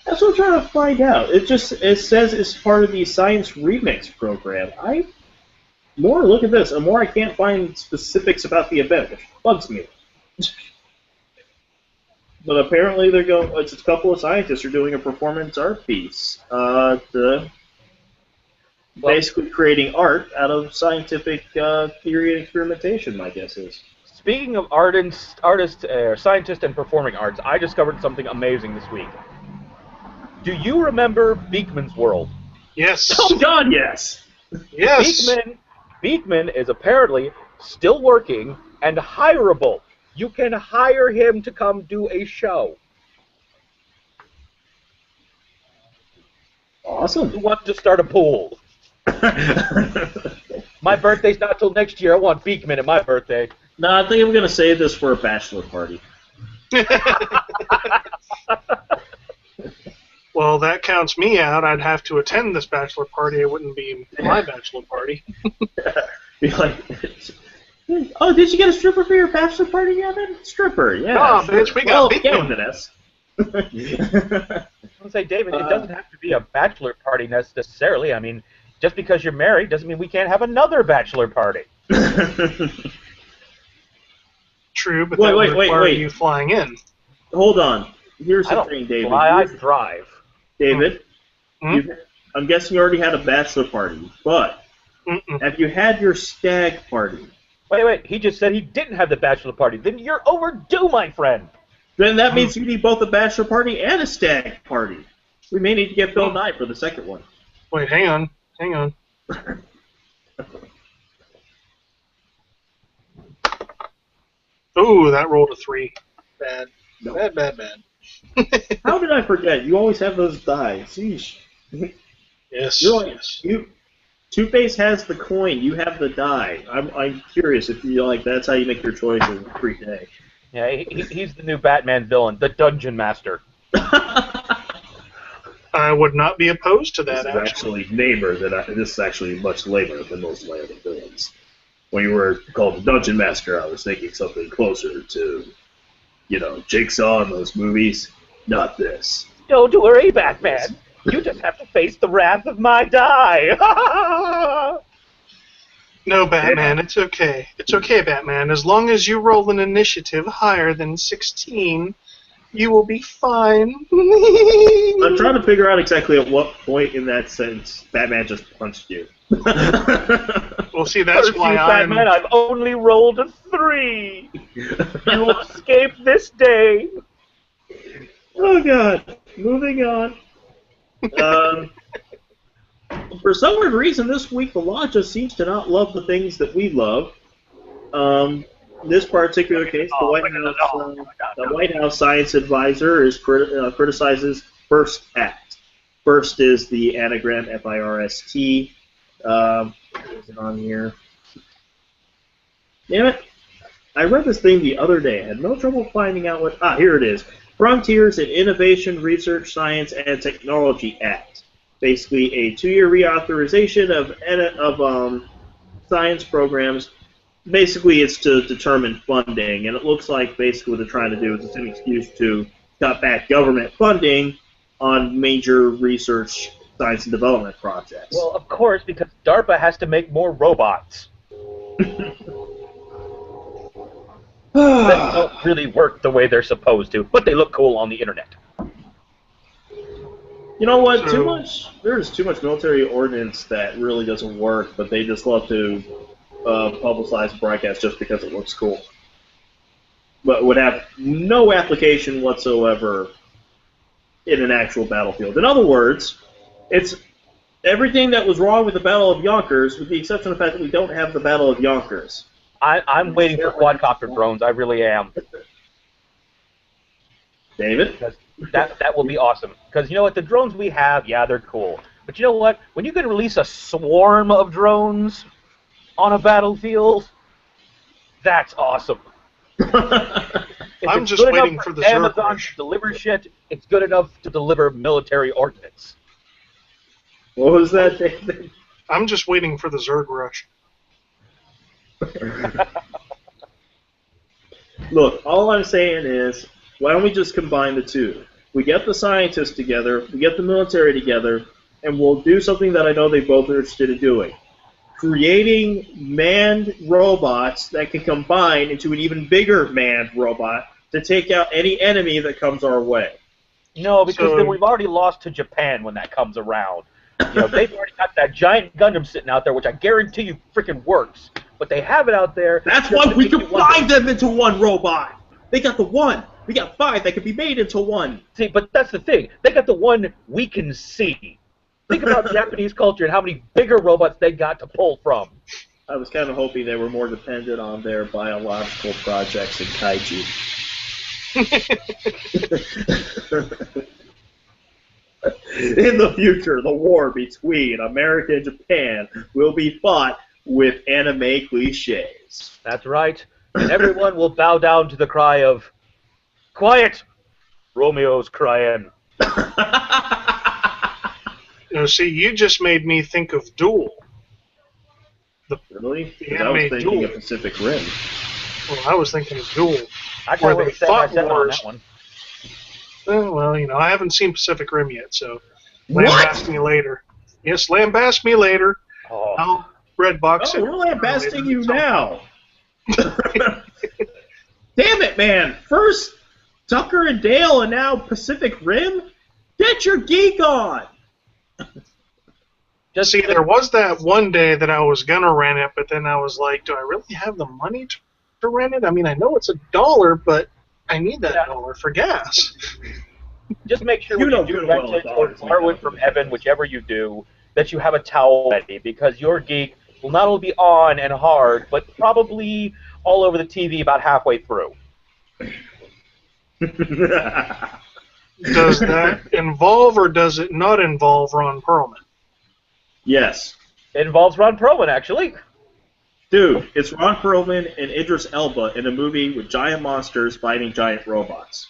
That's what I'm trying to find out. It says it's part of the Science Remix program. Look at this. The more I can't find specifics about the event, which bugs me. But apparently it's a couple of scientists are doing a performance art piece. Basically creating art out of scientific theory and experimentation, my guess is. Speaking of scientists and performing arts, I discovered something amazing this week. Do you remember Beekman's World? Yes. Oh, God, yes. Yes. Beekman is apparently still working and hireable. You can hire him to come do a show. Awesome. Who wants to start a pool? My birthday's not till next year. I want Beekman at my birthday. No, I think I'm going to save this for a bachelor party. Well, that counts me out. I'd have to attend this bachelor party. It wouldn't be my bachelor party. Be like, oh, did you get a stripper for your bachelor party, Gavin? Stripper, yeah. Oh, sure. Bitch, we got Beekman. I was going to say, David, it doesn't have to be a bachelor party necessarily. I mean, just because you're married doesn't mean we can't have another bachelor party. True, but that would require you flying in. Hold on. Here's the thing, David. I drive. David, I'm guessing you already had a bachelor party, but have you had your stag party? Wait. He just said he didn't have the bachelor party. Then you're overdue, my friend. Then that means you need both a bachelor party and a stag party. We may need to get Bill Nye for the second one. Wait, hang on. Ooh, that rolled a 3. Bad. No. Bad. How did I forget? You always have those die. Sheesh. Yes. Two-Face has the coin. You have the die. I'm curious if you like. That's how you make your choices every day. Yeah, he's the new Batman villain, the Dungeon Master. I would not be opposed to that. This is actually much lamer than most Land of Villains. When you were called the Dungeon Master, I was thinking something closer to, Jigsaw in those movies. Not this. Don't worry, Batman. You just have to face the wrath of my die. No, Batman, it's okay. It's okay, Batman. As long as you roll an initiative higher than 16, you will be fine. I'm trying to figure out exactly at what point in that sentence Batman just punched you. Well, see, that's why Batman, I've only rolled a 3. You will escape this day. Oh, God. Moving on. For some weird reason, this week the law just seems to not love the things that we love. In this particular case, the White House science advisor criticizes FIRST Act. First is the anagram FIRST. Is it on here? Damn it! I read this thing the other day. I had no trouble finding out what. Here it is. Frontiers in Innovation, Research, Science, and Technology Act. Basically, a 2-year reauthorization of science programs. Basically, it's to determine funding, and it looks like basically what they're trying to do is it's an excuse to cut back government funding on major research, science, and development projects. Well, of course, because DARPA has to make more robots. That don't really work the way they're supposed to, but they look cool on the internet. You know what? There's too much military ordnance that really doesn't work, but they just love to publicize and broadcast just because it looks cool. But would have no application whatsoever in an actual battlefield. In other words, it's everything that was wrong with the Battle of Yonkers, with the exception of the fact that we don't have the Battle of Yonkers. I'm waiting for quadcopter drones. I really am. David? That will be awesome. Because you know what? The drones we have, yeah, they're cool. But you know what? When you can release a swarm of drones on a battlefield, that's awesome. I'm just waiting for the Amazon to deliver shit. It's good enough to deliver military ordnance. What was that, David? I'm just waiting for the Zerg Rush. Look, all I'm saying is, why don't we just combine the two? We get the scientists together, we get the military together, and we'll do something that I know they both are interested in doing. Creating manned robots that can combine into an even bigger manned robot to take out any enemy that comes our way. No, because then we've already lost to Japan when that comes around. They've already got that giant Gundam sitting out there, which I guarantee you freaking works. But they have it out there. That's why we combine them into one robot. They got the one. We got 5 that can be made into one. See, but that's the thing. They got the one we can see. Think about Japanese culture and how many bigger robots they got to pull from. I was kind of hoping they were more dependent on their biological projects and kaiju. In the future, the war between America and Japan will be fought with anime cliches. That's right. And everyone will bow down to the cry of, "Quiet! Romeo's crying." See, you just made me think of Duel. Really? The I was anime thinking Duel. of Pacific Rim. Well, I was thinking of Duel. I Where can't they wait to fought on wars. that one. Well, I haven't seen Pacific Rim yet, so What? lambast me later. Yes, lambast me later. Oh. I'll red box it. We're lambasting you now. Damn it, man. First Tucker and Dale and now Pacific Rim? Get your geek on! Just See, there was that one day that I was going to rent it, but then I was like, do I really have the money to rent it? I mean, I know it's $1, but I need that $1 for gas. Just make sure You when know you do good and rent well it it's or ours, borrow we it from don't. Evan, whichever you do, that you have a towel ready, because your geek will not only be on and hard, but probably all over the TV about halfway through. Does that involve or does it not involve Ron Perlman? Yes. It involves Ron Perlman, actually. Dude, it's Ron Perlman and Idris Elba in a movie with giant monsters fighting giant robots.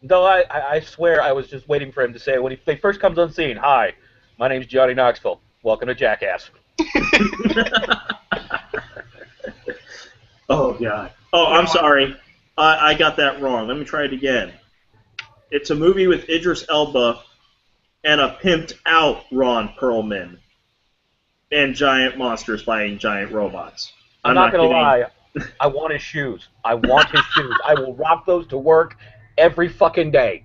Though I swear I was just waiting for him to say when he first comes on scene, "Hi, my name's Johnny Knoxville. Welcome to Jackass." Oh, God. Oh, I'm sorry. I got that wrong. Let me try it again. It's a movie with Idris Elba and a pimped-out Ron Perlman and giant monsters fighting giant robots. I'm not going to lie. I want his shoes. I want his shoes. I will rock those to work every fucking day.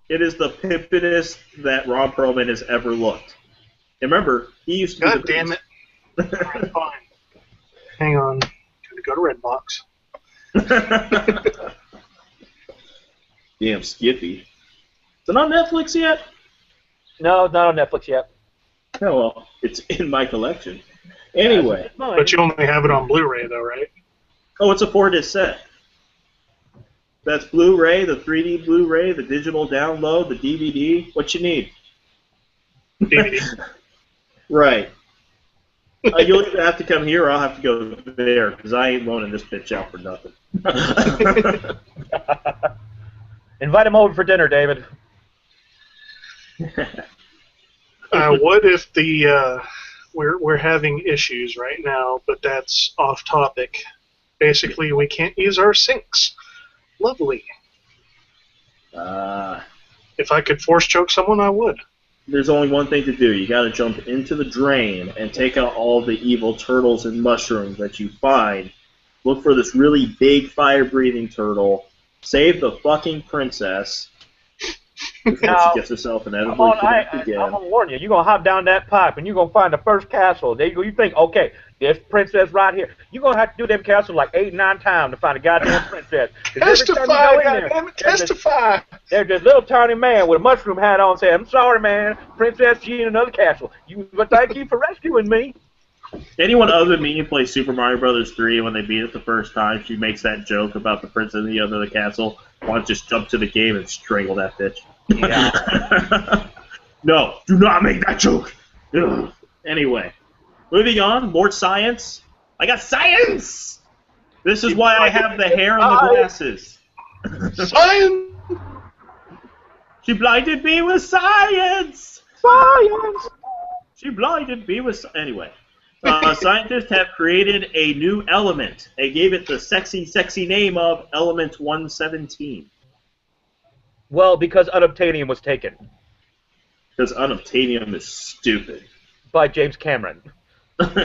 It is the pimpinest that Ron Perlman has ever looked. And remember, he used to be God the damn it. Alright, fine. Hang on. Gotta go to Redbox. Damn, Skippy. Is it on Netflix yet? No, it's not on Netflix yet. Oh, well, it's in my collection. Anyway. But you only have it on Blu-ray, though, right? Oh, it's a 4-disc set. That's Blu-ray, the 3D Blu-ray, the digital download, the DVD. What you need? DVD. Right. You'll either have to come here or I'll have to go there, because I ain't loaning this bitch out for nothing. Invite him over for dinner, David. What if the we're having issues right now, but that's off topic. Basically, we can't use our sinks. Lovely. If I could force choke someone, I would. There's only one thing to do. You got to jump into the drain and take out all the evil turtles and mushrooms that you find. Look for this really big fire-breathing turtle. Save the fucking princess. Now, She gets herself inevitably I'm again. going to warn you. You're going to hop down that pipe, and you're going to find the first castle. There you go. You think, okay, this princess right here. You're going to have to do them castles like 8 or 9 times to find a goddamn princess. Testify, goddammit, testify! There's this little tiny man with a mushroom hat on saying, "I'm sorry, man. Princess, she in another castle. But thank you for rescuing me." Anyone other than me play Super Mario Brothers 3 when they beat it the first time, she makes that joke about the princess in the other castle. Want to just jump to the game and strangle that bitch. Yeah. No, do not make that joke. Ugh. Anyway, moving on. More science. I got science. This is why I have the hair and the glasses. Science! She blinded me with science. Science. She blinded me with anyway. Scientists have created a new element. They gave it the sexy name of Element 117. Well, because unobtainium was taken. Because unobtainium is stupid. By James Cameron.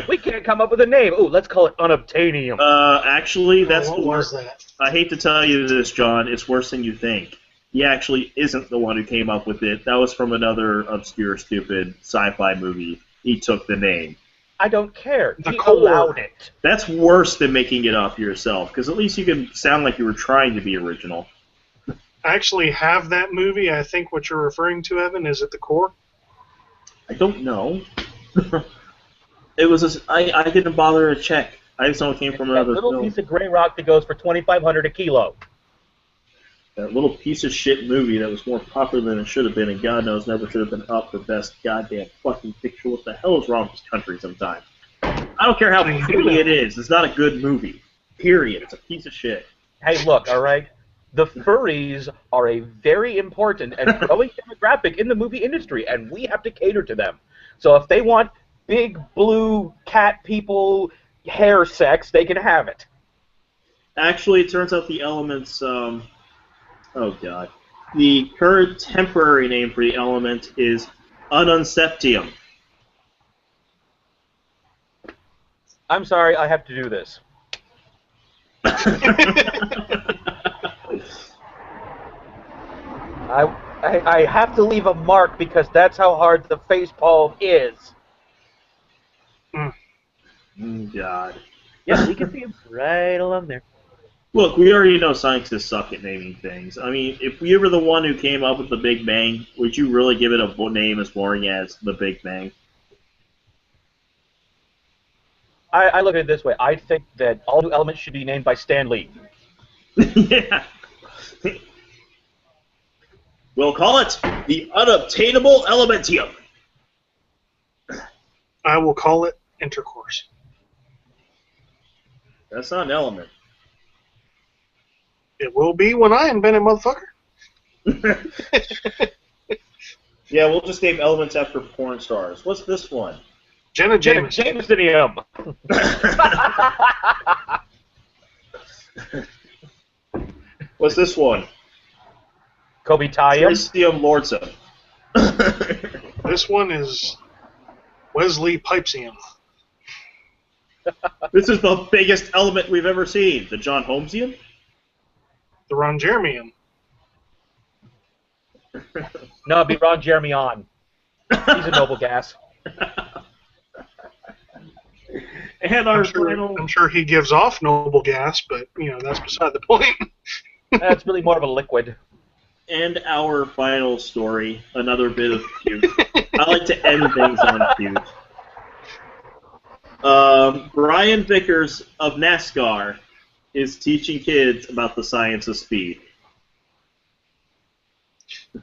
We can't come up with a name. Ooh, let's call it unobtainium. Actually, that's what was that? I hate to tell you this, John. It's worse than you think. He actually isn't the one who came up with it. That was from another obscure, stupid sci-fi movie. He took the name. I don't care. The He core. allowed it. That's worse than making it up yourself, because at least you can sound like you were trying to be original. I actually have that movie. I think what you're referring to, Evan, is at the core. I don't know. It was. I didn't bother to check. I just know it came from That another little film. piece of gray rock that goes for $2,500 a kilo. That little piece of shit movie that was more popular than it should have been, and God knows never should have been up for best goddamn fucking picture. What the hell is wrong with this country sometimes? I don't care how pretty it is. It's not a good movie. Period. It's a piece of shit. Hey, look, all right? The furries are a very important and growing demographic in the movie industry, and we have to cater to them. So if they want big blue cat people hair sex, they can have it. Actually, it turns out the elements. Oh God. The current temporary name for the element is ununceptium. I'm sorry, I have to do this. I have to leave a mark because that's how hard the facepalm is. God. Yeah, you can see him right along there. Look, we already know scientists suck at naming things. I mean, if you were the one who came up with the Big Bang, would you really give it a name as boring as the Big Bang? I look at it this way. I think that all new elements should be named by Stan Lee. Yeah. We'll call it the unobtainable elementium. I will call it intercourse. That's not an element. It will be when I invent it, motherfucker. Yeah, we'll just name elements after porn stars. What's this one? Jenna Jameson. Jamesonium. What's this one? Kobe Tyam. Tritium Lordsum. This one is Wesley Pipesium. This is the biggest element we've ever seen. The John Holmesium? The Ron Jeremium. No, it'd be Ron Jeremy on. He's a noble gas. And our final... I'm sure he gives off noble gas, but, that's beside the point. That's really more of a liquid. And our final story, another bit of cute. I like to end things on cute. Brian Vickers of NASCAR is teaching kids about the science of speed.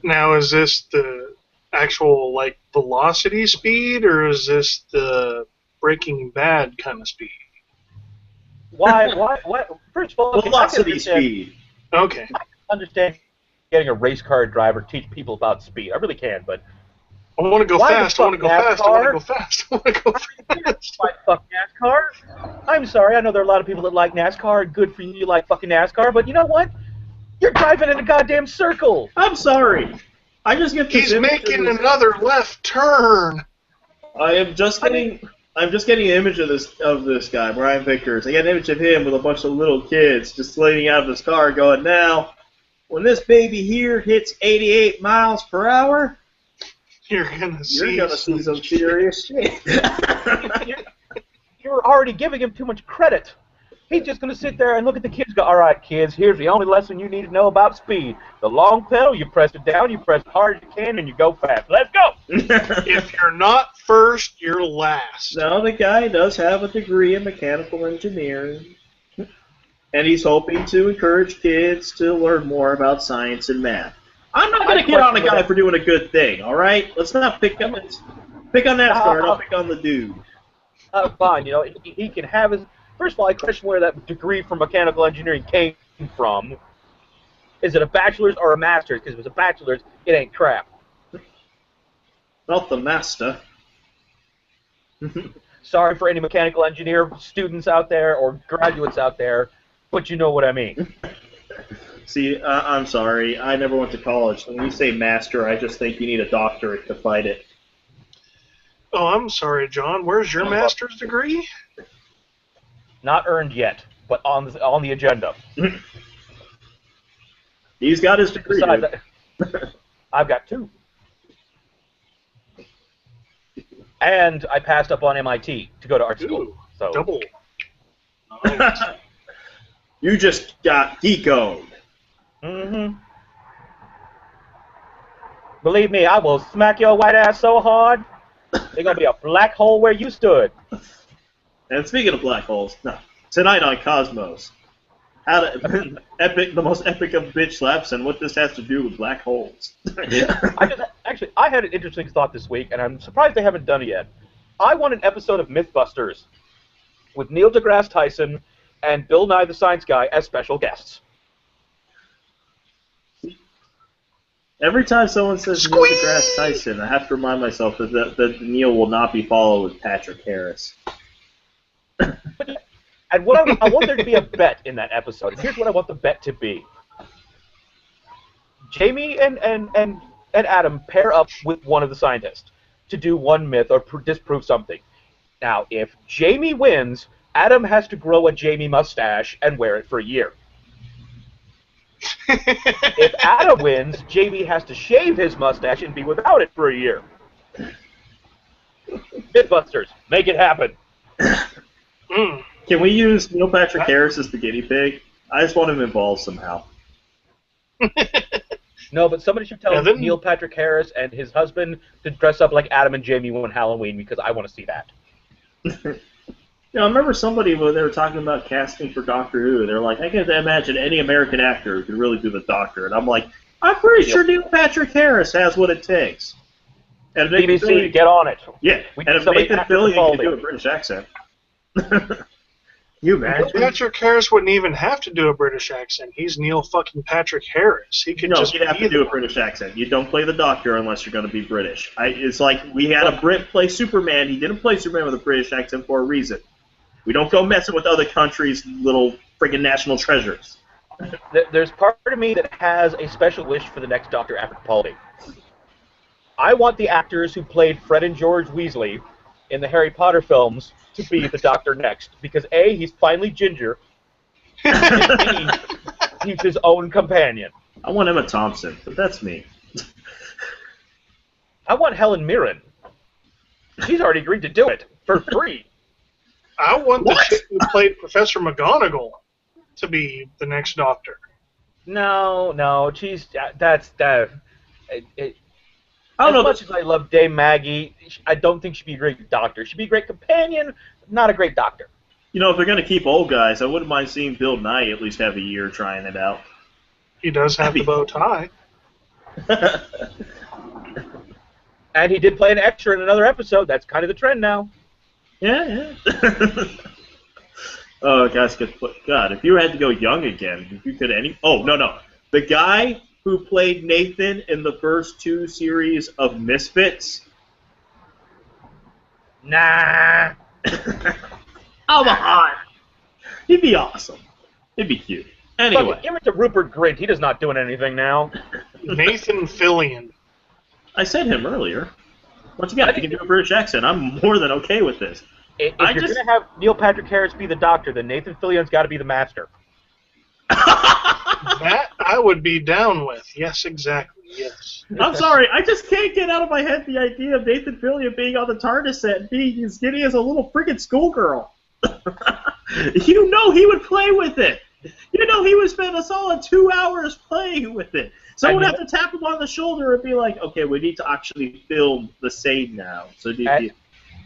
Now, is this the actual, velocity speed, or is this the Breaking Bad kind of speed? Why? First of all, Velocity speed. Okay. I understand getting a race car driver teach people about speed. I really can, but I want to go fast. I want to go fast. I want to go fast. I want to go fast. Like fuck NASCAR. I'm sorry. I know there are a lot of people that like NASCAR. Good for you. You like fucking NASCAR, but you know what? You're driving in a goddamn circle. I'm sorry. I just get this. He's making another left turn. I'm just getting an image of this guy, Brian Vickers. I get an image of him with a bunch of little kids just leaning out of his car, going, "Now, when this baby here hits 88 miles per hour, you're gonna see some serious shit." You're already giving him too much credit. He's just going to sit there and look at the kids and go, "All right, kids, here's the only lesson you need to know about speed. The long pedal, you press it down, you press as hard as you can, and you go fast. Let's go!" If you're not first, you're last. Now, the guy does have a degree in mechanical engineering, and he's hoping to encourage kids to learn more about science and math. I'm not going to get on a guy for doing a good thing, all right? Let's not pick on NASCAR, and I'll pick on the dude. Fine, he can have his... First of all, I question where that degree from mechanical engineering came from. Is it a bachelor's or a master's? Because if it's a bachelor's, it ain't crap. Not the master. Sorry for any mechanical engineer students out there or graduates out there, but you know what I mean. See, I'm sorry. I never went to college. When you say master, I just think you need a doctorate to fight it. Oh, I'm sorry, John. Where's your master's degree? Not earned yet, but on the agenda. He's got his degree. Besides, I've got 2. And I passed up on MIT to go to art school. So double. Nice. You just got geekoed. Mm-hmm. Believe me, I will smack your white ass so hard, there's going to be a black hole where you stood. And speaking of black holes, tonight on Cosmos, the most epic of bitch slaps, and what this has to do with black holes. I had an interesting thought this week, and I'm surprised they haven't done it yet. I want an episode of Mythbusters with Neil deGrasse Tyson and Bill Nye the Science Guy as special guests. Every time someone says Neil deGrasse Tyson, I have to remind myself that Neil will not be followed with Patrick Harris. And I want there to be a bet in that episode. Here's what I want the bet to be. Jamie and Adam pair up with one of the scientists to do one myth or disprove something. Now, if Jamie wins, Adam has to grow a Jamie mustache and wear it for a year. If Adam wins, Jamie has to shave his mustache and be without it for a year. Mythbusters, make it happen. Can we use Neil Patrick Harris as the guinea pig? I just want him involved somehow. No, but somebody should tell Evan? Neil Patrick Harris and his husband to dress up like Adam and Jamie on Halloween because I want to see that. I remember somebody when they were talking about casting for Doctor Who. They're like, I can't imagine any American actor who could really do the Doctor. And I'm like, I'm pretty sure Neil Patrick Harris has what it takes. And if BBC, get on it. Yeah, and if Nathan Fillion can do a British accent. You imagine? Neil Patrick Harris wouldn't even have to do a British accent. He's Neil fucking Patrick Harris. He could just he'd have to do a British accent. You don't play the Doctor unless you're going to be British. It's like we had a Brit play Superman. He didn't play Superman with a British accent for a reason. We don't go messing with other countries' little friggin' national treasures. There's part of me that has a special wish for the next Dr. after Capaldi. I want the actors who played Fred and George Weasley in the Harry Potter films to be the Doctor next. Because A, he's finally ginger, and B, he's his own companion. I want Emma Thompson, but that's me. I want Helen Mirren. She's already agreed to do it for free. I want the chick who played Professor McGonagall to be the next Doctor. No, she's that's. I don't know. As much as I love Dame Maggie, I don't think she'd be a great Doctor. She'd be a great companion, not a great Doctor. If they're going to keep old guys, I wouldn't mind seeing Bill Nye at least have a year trying it out. He does have the bow tie. And he did play an extra in another episode. That's kind of the trend now. Yeah. Oh, guys, God, if you had to go young again, if you could Oh, no. The guy who played Nathan in the first 2 series of Misfits. Nah. Come on. He'd be awesome. He'd be cute. Anyway. Give it to Rupert Grint. He does not doing anything now. Nathan Fillion. I said him earlier. Once again, if you can do a British accent, I'm more than okay with this. If you're going to have Neil Patrick Harris be the Doctor, then Nathan Fillion's got to be the Master. That I would be down with. Yes, exactly. Yes. I'm sorry, I just can't get out of my head the idea of Nathan Fillion being on the TARDIS set and being as giddy as a little friggin' schoolgirl. He would play with it. He would spend a solid 2 hours playing with it. Someone would have to tap him on the shoulder and be like, okay, we need to actually film the scene now. So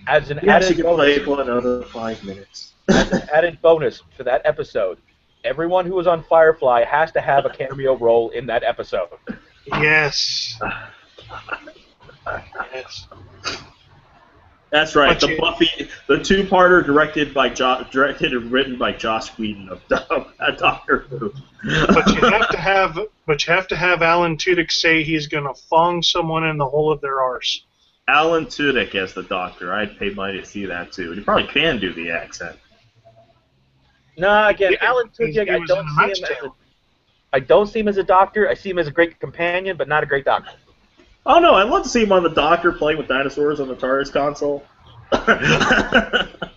as an added bonus, play for another 5 minutes. As an added bonus for that episode, everyone who was on Firefly has to have a cameo role in that episode. Yes. Yes. That's right. The Buffy, the 2-parter directed and written by Joss Whedon of Doctor Who. But you have to have Alan Tudyk say he's gonna fong someone in the hole of their arse. Alan Tudyk as the Doctor. I'd pay money to see that too. He probably can do the accent. No, again, Alan Tudyk, I don't see him as a Doctor. I see him as a great companion, but not a great Doctor. Oh no, I'd love to see him on the Doctor playing with dinosaurs on the TARDIS console.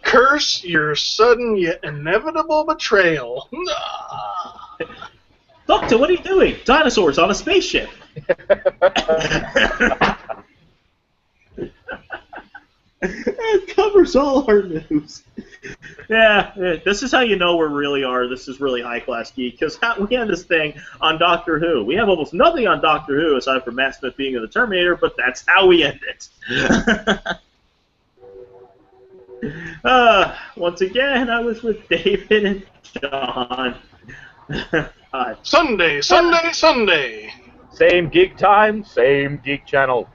Curse your sudden yet inevitable betrayal. Doctor, what are you doing? Dinosaurs on a spaceship. It covers all our news. Yeah, this is how you know we really are. This is really High Class Geek, because we have this thing on Doctor Who. We have almost nothing on Doctor Who aside from Matt Smith being in the Terminator, but that's how we end it. Once again, I was with David and John. Sunday. Same geek time, same geek channel.